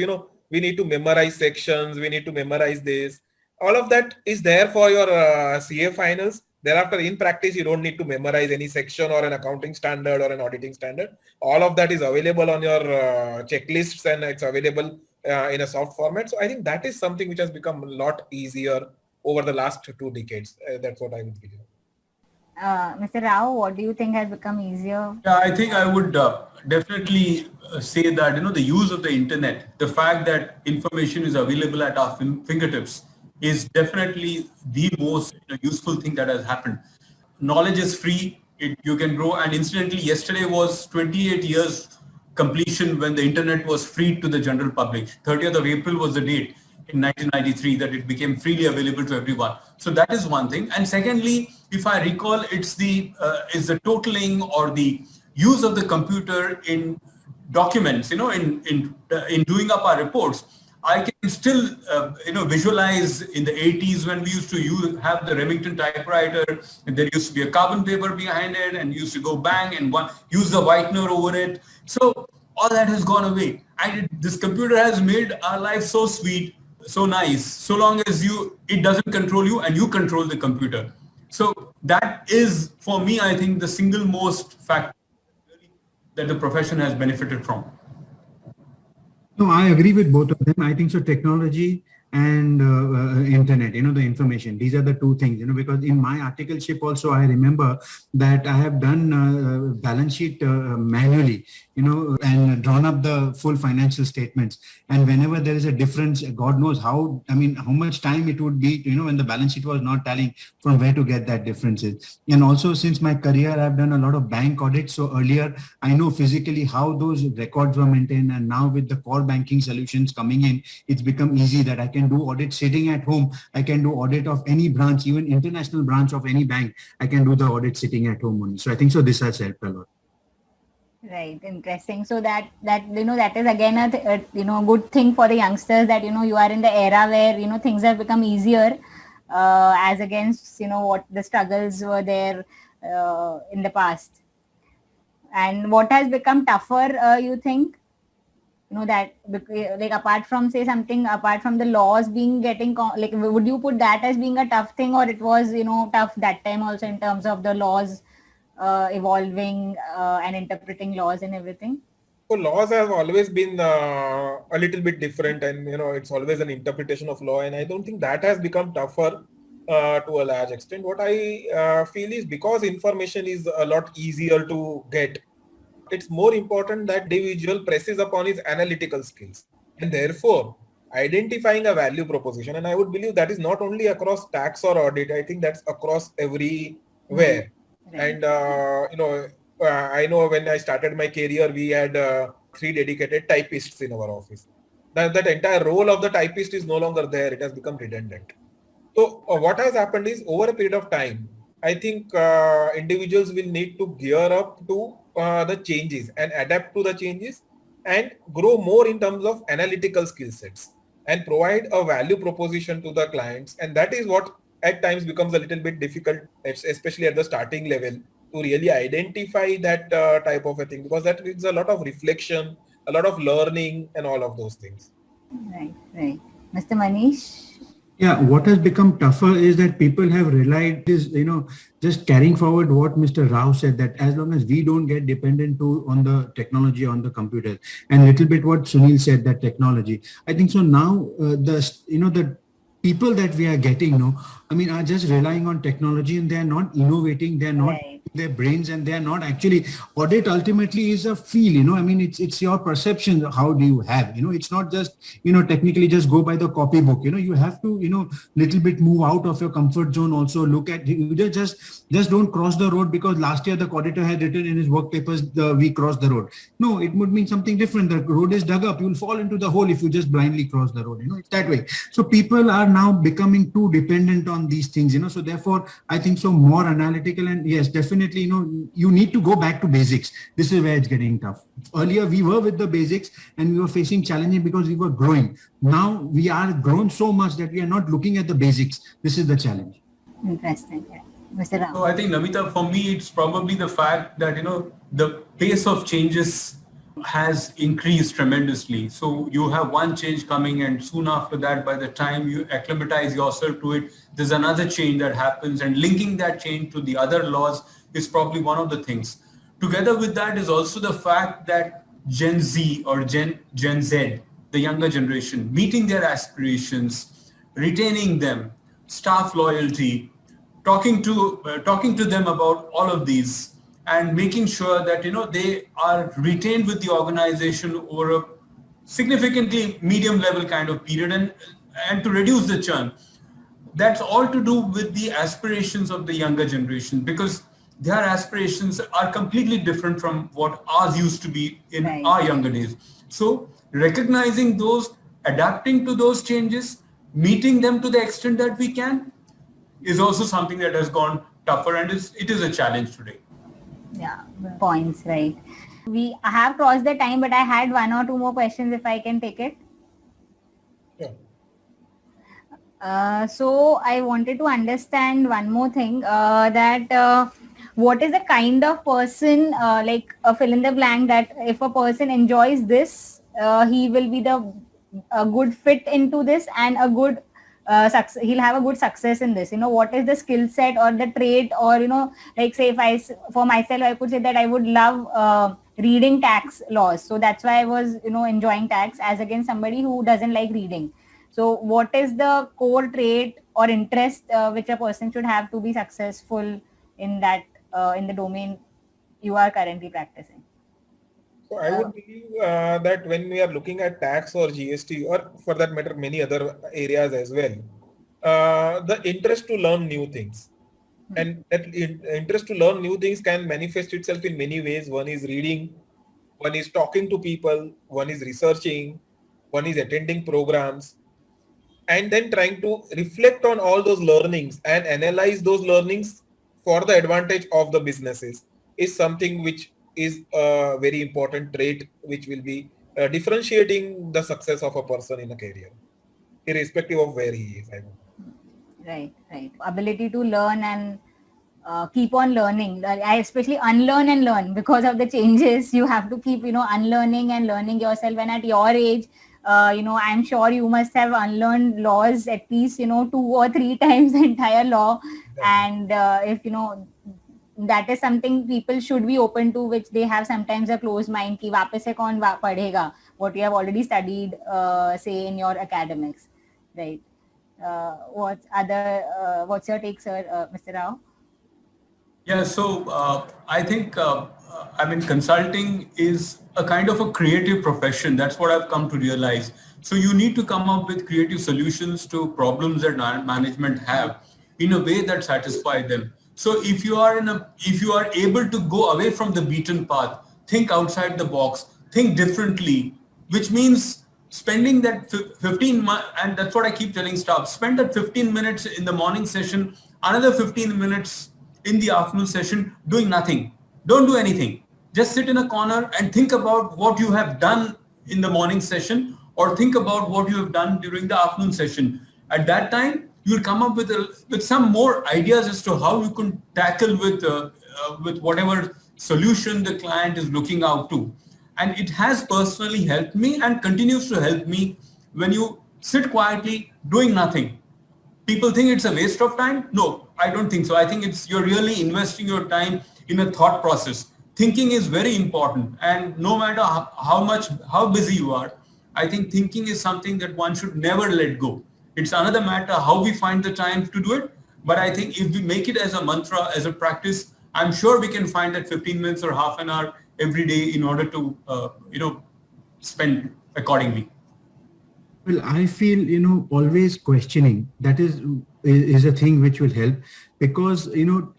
we need to memorize sections, we need to memorize this. All of that is there for your CA finals. Thereafter, in practice, you don't need to memorize any section or an accounting standard or an auditing standard. All of that is available on your checklists and it's available in a soft format. So I think that is something which has become a lot easier over the last 2 decades. That's what I would believe. Mr. Rao, what do you think has become easier? Yeah, I think I would definitely say that, the use of the internet, the fact that information is available at our fingertips is definitely the most useful thing that has happened. Knowledge is free, you can grow. And incidentally, yesterday was 28 years completion when the internet was free to the general public. 30th of April was the date in 1993 that it became freely available to everyone. So that is one thing. And secondly, if I recall, it's the totaling or the use of the computer in documents, in doing up our reports. I can still, visualize in the 80s when we used to have the Remington typewriter, and there used to be a carbon paper behind it, and used to go bang and use the whitener over it. So all that has gone away. This computer has made our life so sweet, so nice, so long as it doesn't control you and you control the computer. So that is, for me, I think the single most factor that the profession has benefited from. No, I agree with both of them. I think so. Technology and internet, the information. These are the two things, because in my articleship also, I remember that I have done balance sheet manually, and drawn up the full financial statements. And whenever there is a difference, God knows how much time it would be, when the balance sheet was not tallying, from where to get that differences. And also, since my career, I've done a lot of bank audits. So earlier, I know physically how those records were maintained. And now with the core banking solutions coming in, it's become easy that I can do audit sitting at home. I can do audit of any branch, even international branch of any bank. I can do the audit sitting at home only. So I think so this has helped a lot. Right, interesting. So that is again a good thing for the youngsters that you are in the era where things have become easier as against what the struggles were there in the past. And what has become tougher, you think? That like apart from the laws would you put that as being a tough thing, or it was tough that time also in terms of the laws evolving and interpreting laws and everything? So laws have always been a little bit different, and it's always an interpretation of law, and I don't think that has become tougher to a large extent. What I feel is because information is a lot easier to get, it's more important that the individual presses upon his analytical skills, and therefore identifying a value proposition. And I would believe that is not only across tax or audit. I think that's across everywhere. And I know when I started my career, we had 3 dedicated typists in our office. Now that entire role of the typist is no longer there. It has become redundant. So what has happened is, over a period of time, I think individuals will need to gear up to the changes and adapt to the changes and grow more in terms of analytical skill sets and provide a value proposition to the clients. And that is what at times becomes a little bit difficult, especially at the starting level, to really identify that type of a thing, because that needs a lot of reflection, a lot of learning and all of those things. Right. Mr. Manish? Yeah, what has become tougher is that people have relied is, just carrying forward what Mr. Rao said, that as long as we don't get dependent on the technology, on the computer, and little bit what Sunil said, that technology. I think so now the people that we are getting, are just relying on technology and they are not innovating, they are not Right. their brains, and they are not actually. Audit ultimately is a feel, it's your perception. How do you have, it's not just, technically just go by the copybook. You have to, little bit move out of your comfort zone. Also look at, you just don't cross the road because last year the auditor had written in his work papers, we crossed the road. No, it would mean something different. The road is dug up, you'll fall into the hole if you just blindly cross the road. It's that way. So people are now becoming too dependent on these things. So therefore I think so more analytical, and yes, definitely, you need to go back to basics. This is where it's getting tough. Earlier we were with the basics and we were facing challenges because we were growing. Now we are grown so much that we are not looking at the basics. This is the challenge. Interesting. Yeah. Mr. Rao. So I think, Namita, for me, it's probably the fact that, the pace of changes has increased tremendously. So you have one change coming, and soon after that, by the time you acclimatize yourself to it, there's another change that happens, and linking that change to the other laws is probably one of the things. Together with that is also the fact that Gen Z or Gen Z, the younger generation, meeting their aspirations, retaining them, staff loyalty, talking to them about all of these, and making sure that they are retained with the organization over a significantly medium level kind of period, and to reduce the churn. That's all to do with the aspirations of the younger generation, because their aspirations are completely different from what ours used to be in Right. our younger days. So recognizing those, adapting to those changes, meeting them to the extent that we can, is also something that has gone tougher, and it is a challenge today. Yeah, points, right. We have crossed the time, but I had one or two more questions if I can take it. Yeah. So I wanted to understand one more thing, that what is the kind of person, like a fill in the blank, that if a person enjoys this, he will be a good fit into this and a good he'll have a good success in this. What is the skill set or the trait, or like say if for myself I could say that I would love reading tax laws, so that's why I was enjoying tax, as against somebody who doesn't like reading. So what is the core trait or interest which a person should have to be successful in that in the domain you are currently practicing? So I would believe that when we are looking at tax or GST, or for that matter, many other areas as well, the interest to learn new things. And that interest to learn new things can manifest itself in many ways. One is reading, one is talking to people, one is researching, one is attending programs, and then trying to reflect on all those learnings and analyze those learnings for the advantage of the businesses is something which is a very important trait which will be differentiating the success of a person in a career, irrespective of where he is. Right. Ability to learn and keep on learning. I especially unlearn and learn because of the changes. You have to keep, unlearning and learning yourself. And at your age, I'm sure you must have unlearned laws at least, 2 or 3 times the entire law. And if, that is something people should be open to, which they have sometimes a closed mind ki वापस से कौन पढ़ेगा what you have already studied, say in your academics, right? What's your take, sir, Mr. Rao? Yeah, so I think, consulting is a kind of a creative profession. That's what I've come to realize. So you need to come up with creative solutions to problems that management have in a way that satisfies them. So if you are able to go away from the beaten path, think outside the box, think differently, which means spending that 15 and that's what I keep telling staff, spend that 15 minutes in the morning session, another 15 minutes in the afternoon session doing nothing. Don't do anything. Just sit in a corner and think about what you have done in the morning session, or think about what you have done during the afternoon session. At that time, you'll come up with some more ideas as to how you can tackle with whatever solution the client is looking out to. And it has personally helped me and continues to help me when you sit quietly doing nothing. People think it's a waste of time. No, I don't think so. I think you're really investing your time in a thought process. Thinking is very important, and no matter how busy you are, I think thinking is something that one should never let go. It's another matter how we find the time to do it. But I think if we make it as a mantra, as a practice, I'm sure we can find that 15 minutes or half an hour every day in order to, spend accordingly. Well, I feel, always questioning, that is a thing which will help, because,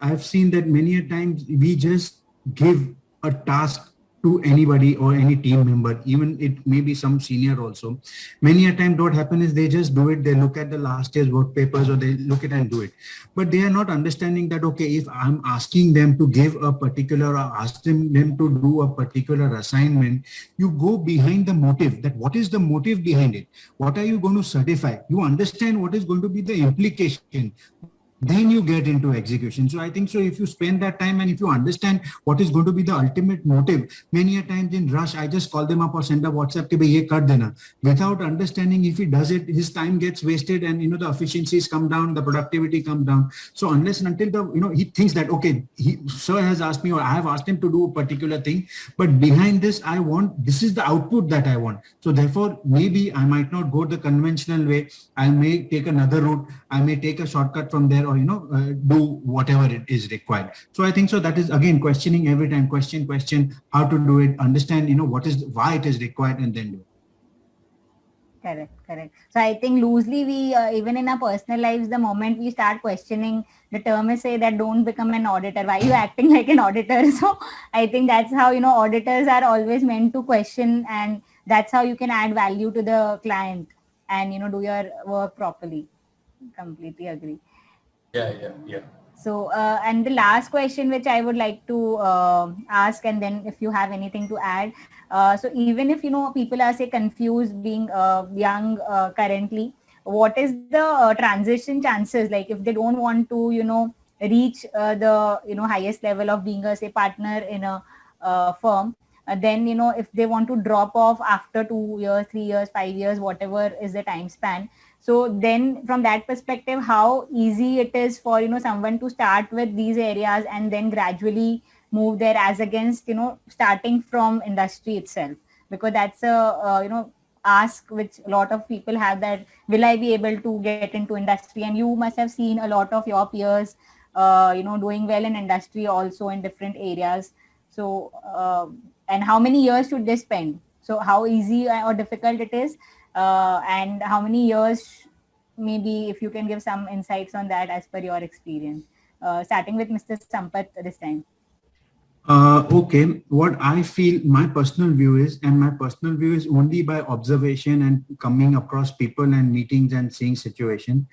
I've seen that many a times we just give a task to anybody or any team member, even it may be some senior also. Many a time what happens is they just do it, they look at the last year's work papers or they look at and do it. But they are not understanding that, okay, if I'm asking them to give a particular or asking them to do a particular assignment, you go behind the motive, that what is the motive behind it? What are you going to certify? You understand what is going to be the implication. Then you get into execution. So I think so if you spend that time and if you understand what is going to be the ultimate motive, many a times in rush, I just call them up or send a WhatsApp ke bhai ye kar dena. Without understanding, if he does it, his time gets wasted and the efficiencies come down, the productivity come down. So unless and until he thinks that, okay, sir has asked me or I have asked him to do a particular thing, but behind this, this is the output that I want. So therefore, maybe I might not go the conventional way. I may take another route. I may take a shortcut from there, or do whatever it is required. So I think so that is again questioning every time, question how to do it, understand why it is required, and then do it. Correct. So I think loosely we even in our personal lives, the moment we start questioning, the term is say that don't become an auditor. Why are you acting like an auditor? So I think that's how auditors are always meant to question, and that's how you can add value to the client and do your work properly. Completely agree. Yeah. So, and the last question which I would like to ask, and then if you have anything to add. So even if, people are say confused being young currently, what is the transition chances? Like if they don't want to, reach the, highest level of being a say partner in a firm, then, if they want to drop off after 2 years, 3 years, 5 years, whatever is the time span. So then from that perspective, how easy it is for, someone to start with these areas and then gradually move there as against, starting from industry itself, because that's a, ask which a lot of people have, that will I be able to get into industry? And you must have seen a lot of your peers, doing well in industry also in different areas. So, and how many years should they spend? So how easy or difficult it is? And how many years, maybe if you can give some insights on that as per your experience, starting with Mr. Sampath this time. Okay, what I feel, my personal view is only by observation and coming across people and meetings and seeing situation.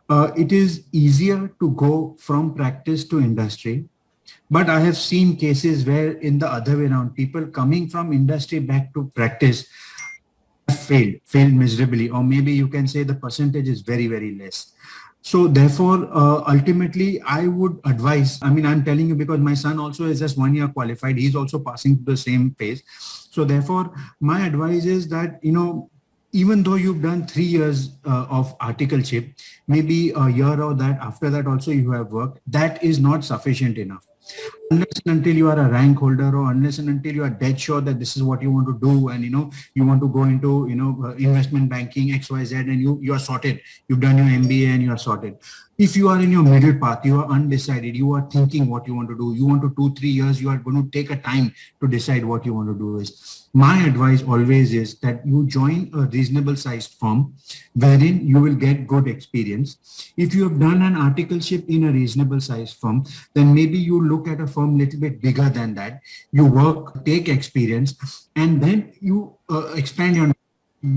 It is easier to go from practice to industry. But I have seen cases where in the other way around, people coming from industry back to practice failed miserably, or maybe you can say the percentage is very, very less. So therefore, ultimately, I would advise, I'm telling you because my son also is just 1 year qualified. He's also passing through the same phase. So therefore, my advice is that, even though you've done 3 years of articleship, maybe a year or that after that also you have worked, that is not sufficient enough. Unless and until you are a rank holder, or unless and until you are dead sure that this is what you want to do, and you want to go into investment banking XYZ, and you are sorted, you've done your MBA and you are sorted. If you are in your middle path, you are undecided, you are thinking what you want to do, you want to 2-3 years, you are going to take a time to decide what you want to do, is my advice always is that you join a reasonable sized firm wherein you will get good experience. If you have done an articleship in a reasonable sized firm, then maybe you look at a firm little bit bigger than that. You work, take experience, and then you expand your,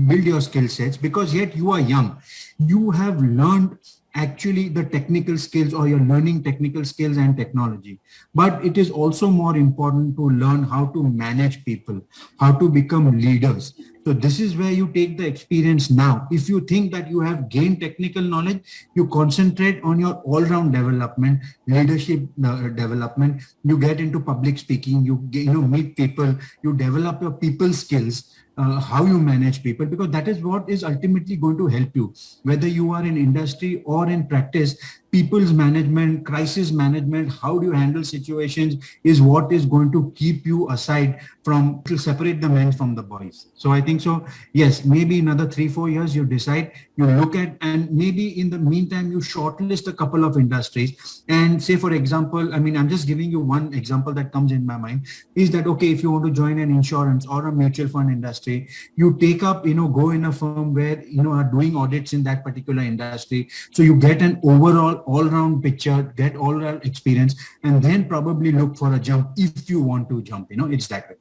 build your skill sets, because yet you are young. You have learned actually the technical skills, or you're learning technical skills and technology. But it is also more important to learn how to manage people, how to become leaders. So this is where you take the experience now. If you think that you have gained technical knowledge, you concentrate on your all-round development, leadership development. You get into public speaking. You meet people. You develop your people skills. How you manage people, because that is what is ultimately going to help you, whether you are in industry or in practice. People's management, crisis management, how do you handle situations is what is going to keep you aside from, to separate the men from the boys. So I think so, yes, maybe another 3-4 years you decide, you look at, and maybe in the meantime you shortlist a couple of industries and say, for example, I mean, I'm just giving you one example that comes in my mind, is that, okay, if you want to join an insurance or a mutual fund industry, you take up, go in a firm where, are doing audits in that particular industry. So you get an overall all-round picture, get all-round experience, and then probably look for a jump if you want to jump. It's that way.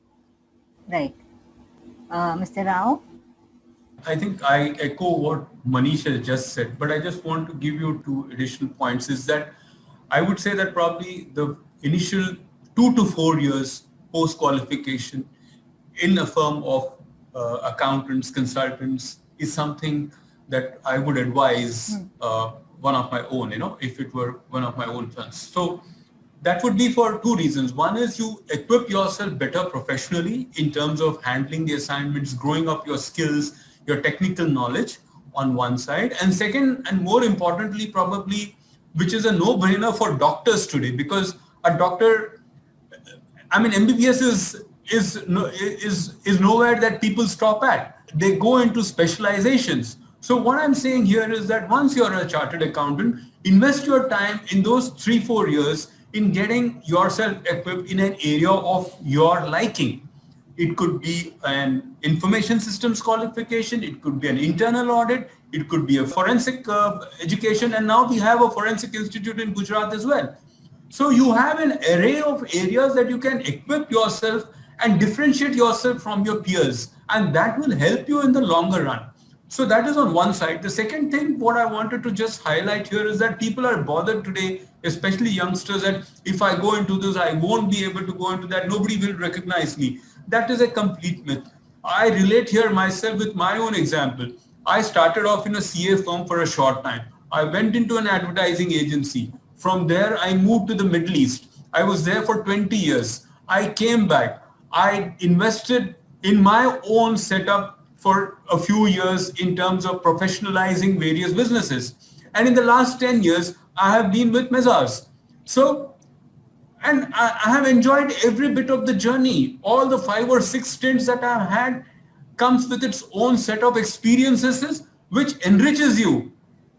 Right. Mr. Rao? I think I echo what Manish has just said, but I just want to give you 2 additional points. Is that I would say that probably the initial 2 to 4 years post-qualification in a firm of accountants, consultants is something that I would advise one of my own, if it were one of my own firms. So that would be for 2 reasons. One is you equip yourself better professionally in terms of handling the assignments, growing up your skills, your technical knowledge on one side. And second, and more importantly, probably, which is a no-brainer for doctors today, because a doctor, I mean, MBBS is nowhere that people stop at. They go into specializations. So what I'm saying here is that once you're a chartered accountant, invest your time in those 3-4 years in getting yourself equipped in an area of your liking. It could be an information systems qualification, it could be an internal audit, it could be a forensic education, and now we have a forensic institute in Gujarat as well. So you have an array of areas that you can equip yourself and differentiate yourself from your peers, and that will help you in the longer run. So that is on one side. The second thing, what I wanted to just highlight here is that people are bothered today, especially youngsters, that if I go into this, I won't be able to go into that. Nobody will recognize me. That is a complete myth. I relate here myself with my own example. I started off in a CA firm for a short time. I went into an advertising agency. From there, I moved to the Middle East. I was there for 20 years. I came back. I invested in my own setup for a few years in terms of professionalizing various businesses. And in the last 10 years, I have been with Mazars. So, and I have enjoyed every bit of the journey. All the 5 or 6 stints that I've had comes with its own set of experiences, which enriches you.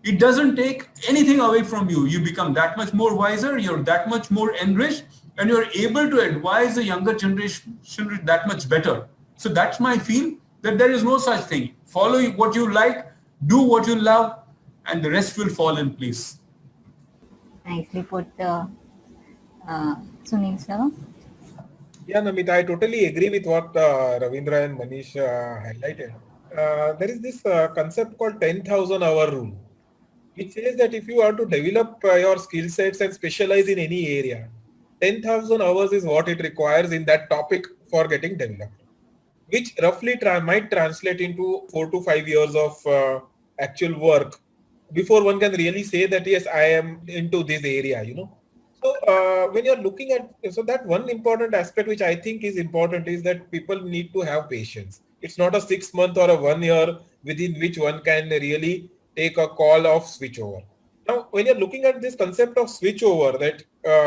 It doesn't take anything away from you. You become that much more wiser, you're that much more enriched, and you're able to advise the younger generation that much better. So that's my feel, that there is no such thing. Follow what you like, do what you love, and the rest will fall in place. Nicely put, Sunil sir. Yeah, Namita, I totally agree with what Ravindra and Manish highlighted. There is this concept called 10,000 hour rule, which says that if you are to develop your skill sets and specialize in any area, 10,000 hours is what it requires in that topic for getting developed, which roughly might translate into 4 to 5 years of actual work before one can really say that, yes, I am into this area, So when you're looking at, so that one important aspect which I think is important is that people need to have patience. It's not a 6 month or a 1 year within which one can really take a call of switchover. Now, when you're looking at this concept of switchover, that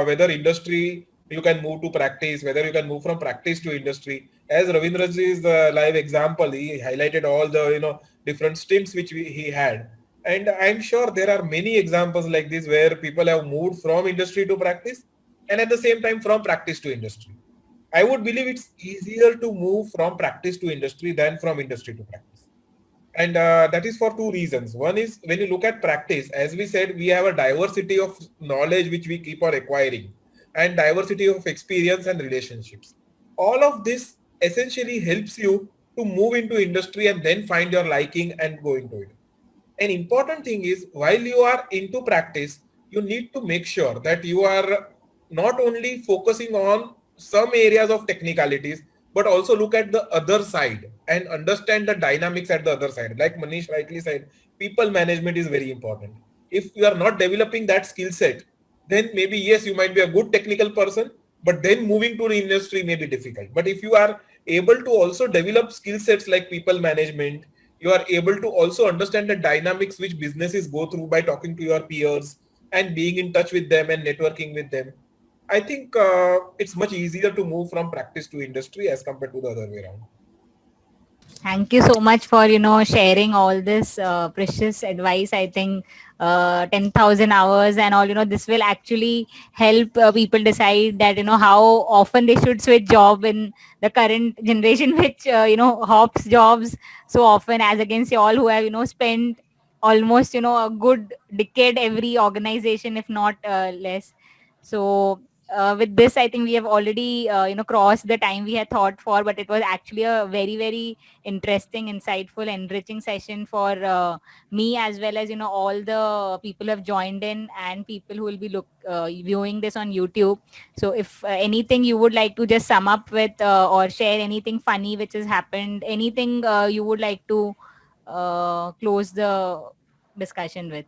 whether industry, you can move to practice, whether you can move from practice to industry, as Ravindraji's live example, he highlighted all the different stints which he had. And I'm sure there are many examples like this where people have moved from industry to practice and at the same time from practice to industry. I would believe it's easier to move from practice to industry than from industry to practice. And that is for 2 reasons. One is when you look at practice, as we said, we have a diversity of knowledge which we keep on acquiring and diversity of experience and relationships. All of this essentially helps you to move into industry and then find your liking and go into it. An important thing is, while you are into practice, you need to make sure that you are not only focusing on some areas of technicalities, but also look at the other side and understand the dynamics at the other side. Like Manish rightly said, people management is very important. If you are not developing that skill set, then maybe yes, you might be a good technical person, but then moving to the industry may be difficult. But if you are able to also develop skill sets like people management, you are able to also understand the dynamics which businesses go through by talking to your peers and being in touch with them and networking with them. I think it's much easier to move from practice to industry as compared to the other way around. Thank you so much for, sharing all this precious advice. I think 10,000 hours and all, this will actually help people decide that, how often they should switch job in the current generation, which, hops jobs so often as against you all who have, spent almost, a good decade every organization, if not less. So with this, I think we have already, crossed the time we had thought for, but it was actually a very, very interesting, insightful, enriching session for me as well as, all the people who have joined in and people who will be viewing this on YouTube. So if anything you would like to just sum up with or share anything funny which has happened, anything you would like to close the discussion with.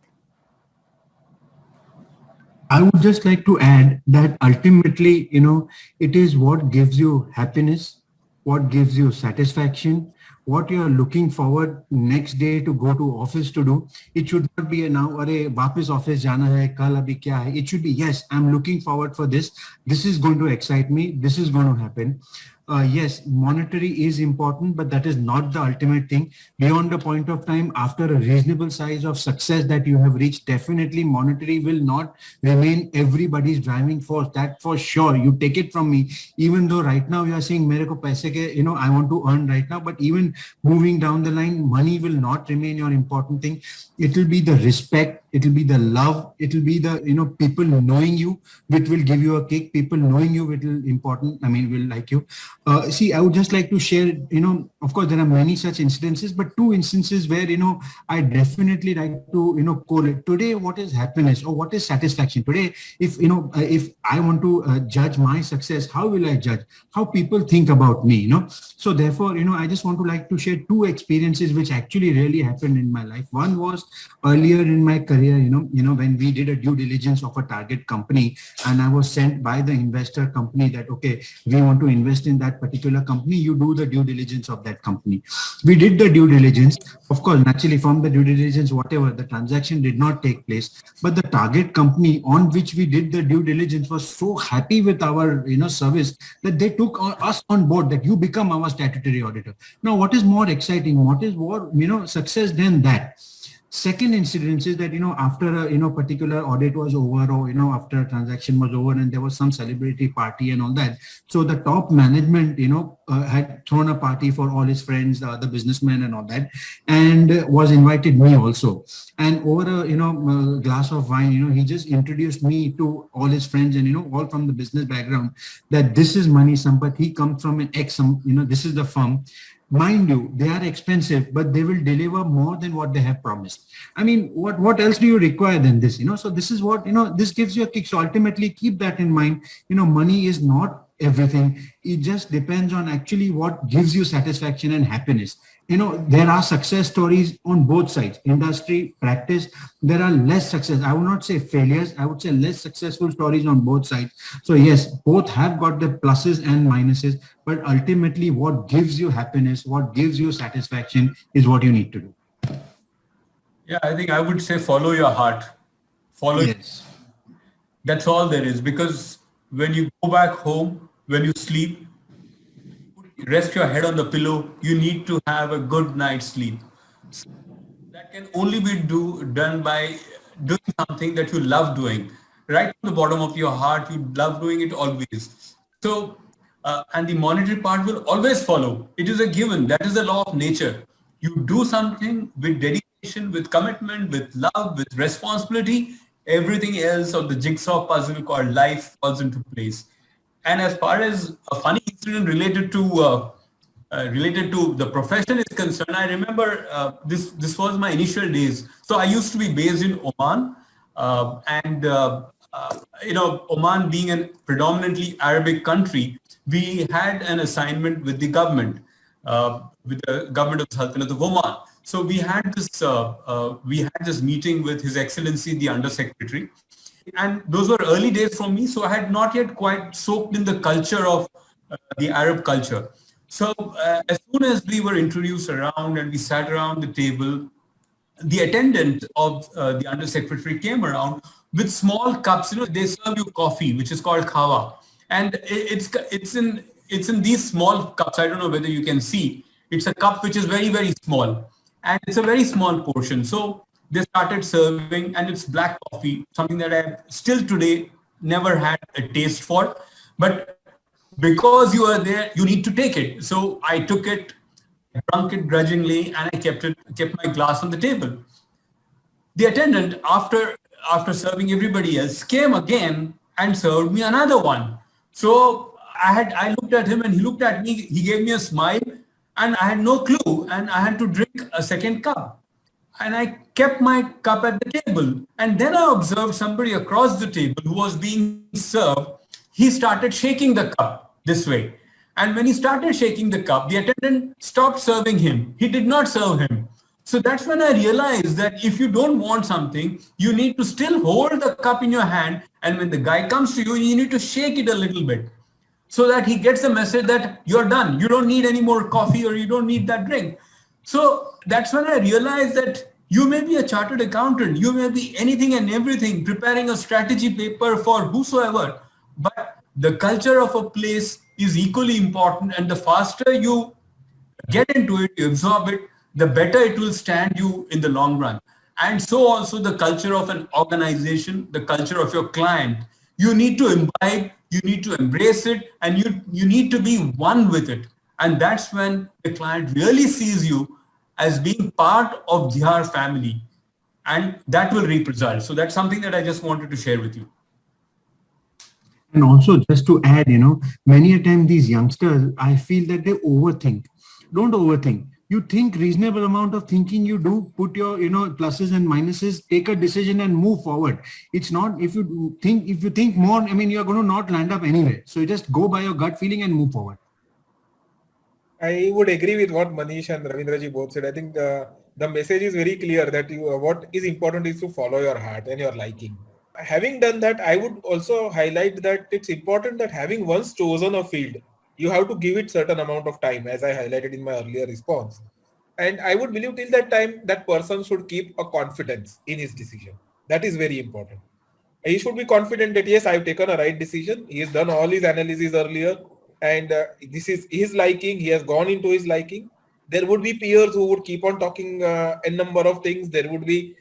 I would just like to add that ultimately, it is what gives you happiness, what gives you satisfaction, what you are looking forward next day to go to office to do. It should not be now, "Arey, वापस office जाना है, कल अभी क्या है?" It should be, yes, I'm looking forward for this. This is going to excite me. This is going to happen. Yes, monetary is important, but that is not the ultimate thing. Beyond a point of time, after a reasonable size of success that you have reached, definitely monetary will not remain everybody's driving force. That for sure. You take it from me. Even though right now you are saying, "Mere ko paise ke, I want to earn right now," but even moving down the line, money will not remain your important thing. It will be the respect. It will be the love. It will be the, people knowing you, which will give you a kick. People knowing you, which will important. Will like you. See, I would just like to share, of course, there are many such incidences, but two instances where, I definitely like to, correlate. Today, what is happiness or what is satisfaction? Today, if I want to judge my success, how will I judge? How people think about me, So therefore, I just want to like to share two experiences which actually really happened in my life. One was earlier in my career, when we did a due diligence of a target company, and I was sent by the investor company that, okay, we want to invest in that particular company, you do the due diligence of that company. We did the due diligence. Of course, naturally from the due diligence, whatever, the transaction did not take place, but the target company on which we did the due diligence was so happy with our, service that they took us on board, that you become our statutory auditor. Now, what is more exciting? What is more, success than that? Second incident is that, after a, particular audit was over, or, after a transaction was over and there was some celebrity party and all that. So the top management, had thrown a party for all his friends, the businessmen and all that, and was invited me also. And over a, glass of wine, he just introduced me to all his friends and, all from the business background, that this is Mani Sampath. He comes from an X, this is the firm. Mind you, they are expensive, but they will deliver more than what they have promised. What else do you require than this? So this is what, this gives you a kick. So ultimately keep that in mind. Money is not everything. It just depends on actually what gives you satisfaction and happiness. There are success stories on both sides, industry, practice. There are less success. I would not say failures. I would say less successful stories on both sides. So yes, both have got the pluses and minuses, but ultimately what gives you happiness, what gives you satisfaction is what you need to do. Yeah, I think I would say follow your heart. Yes. That's all there is, because when you go back home, when you sleep, rest your head on the pillow, you need to have a good night's sleep. So that can only be done by doing something that you love doing. Right from the bottom of your heart, you love doing it always. So, and the monetary part will always follow. It is a given. That is the law of nature. You do something with dedication, with commitment, with love, with responsibility, everything else of the jigsaw puzzle called life falls into place. And as far as a funny incident related to the profession is concerned, I remember this was my initial days. So I used to be based in Oman, and Oman being a predominantly Arabic country, we had an assignment with the government, with the government of Sultanate of Oman. So we had this meeting with His Excellency, the Under Secretary, and those were early days for me. So I had not yet quite soaked in the culture of the Arab culture. So as soon as we were introduced around and we sat around the table, the attendant of the undersecretary came around with small cups. They serve you coffee, which is called khawa, and it's in these small cups. I don't know whether you can see. It's a cup which is very, very small, and it's a very small portion. So they started serving, and it's black coffee, something that I still today never had a taste for, but because you are there, you need to take it. So I took it, drank it grudgingly, and I kept my glass on the table. The attendant, after serving everybody else, came again and served me another one. So I looked at him and he looked at me. He gave me a smile, and I had no clue, and I had to drink a second cup. And I kept my cup at the table. And then I observed somebody across the table who was being served. He started shaking the cup this way. And when he started shaking the cup, the attendant stopped serving him. He did not serve him. So that's when I realized that if you don't want something, you need to still hold the cup in your hand. And when the guy comes to you, you need to shake it a little bit so that he gets the message that you're done. You don't need any more coffee, or you don't need that drink. So that's when I realized that you may be a chartered accountant, you may be anything and everything, preparing a strategy paper for whosoever, but the culture of a place is equally important, and the faster you get into it, you absorb it, the better it will stand you in the long run. And so also the culture of an organization, the culture of your client, you need to imbibe, you need to embrace it, and you need to be one with it. And that's when the client really sees you as being part of their family, and that will reap results. So that's something that I just wanted to share with you. And also, just to add, many a time these youngsters, I feel that they overthink. Don't overthink. You think reasonable amount of thinking you do, put your, pluses and minuses, take a decision and move forward. It's not, if you think more, you're going to not land up anywhere. So you just go by your gut feeling and move forward. I would agree with what Manish and Ravindraji both said. I think the message is very clear that what is important is to follow your heart and your liking. Having done that, I would also highlight that it's important that having once chosen a field, you have to give it certain amount of time, as I highlighted in my earlier response. And I would believe till that time, that person should keep a confidence in his decision. That is very important. He should be confident that, yes, I've taken a right decision. He has done all his analysis earlier, and this is his liking. He has gone into his liking. There would be peers who would keep on talking a number of things. There would be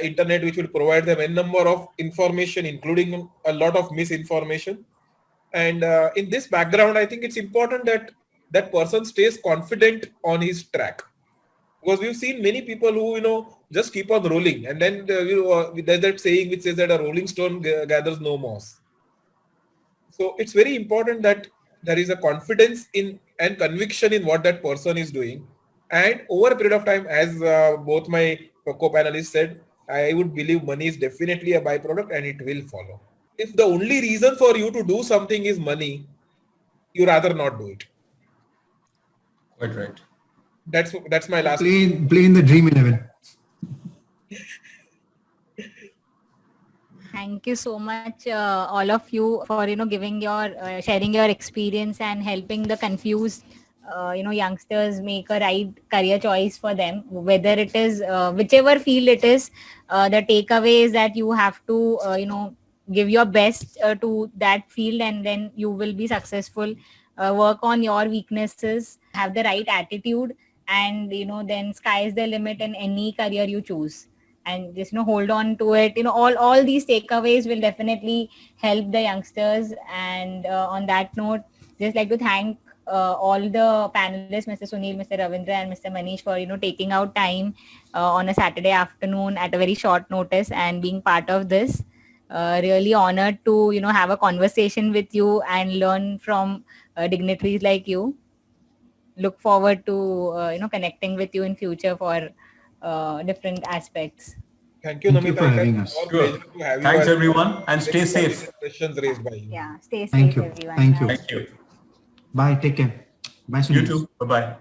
internet which will provide them a number of information, including a lot of misinformation. And in this background, I think it's important that that person stays confident on his track, because we've seen many people who just keep on rolling, and then there's that saying which says that a rolling stone gathers no moss. So it's very important that there is a confidence in and conviction in what that person is doing, and over a period of time, as both my co-panelists said, I would believe money is definitely a byproduct and it will follow. If the only reason for you to do something is money, you rather not do it. Quite right. That's my last. Play in the Dream 11. Thank you so much, all of you, for giving your sharing your experience and helping the confused youngsters make a right career choice for them, whether it is whichever field it is. The takeaway is that you have to give your best to that field, and then you will be successful. Work on your weaknesses, have the right attitude, and then sky is the limit in any career you choose. And just hold on to it. All these takeaways will definitely help the youngsters. And on that note, just like to thank all the panelists, Mr. Sunil, Mr. Ravindra, and Mr. Manish, for taking out time on a Saturday afternoon at a very short notice and being part of this. Really honored to have a conversation with you and learn from dignitaries like you. Look forward to connecting with you in future for different aspects. Thank you, Thank you Namita. for It was having our us. pleasure to have you Thanks, as everyone, and stay safe. questions raised by you. Yeah, stay Thank safe, you. everyone. Thank you. Bye. Thank you. Bye. Take care. Bye, You Sunil. too. Bye-bye.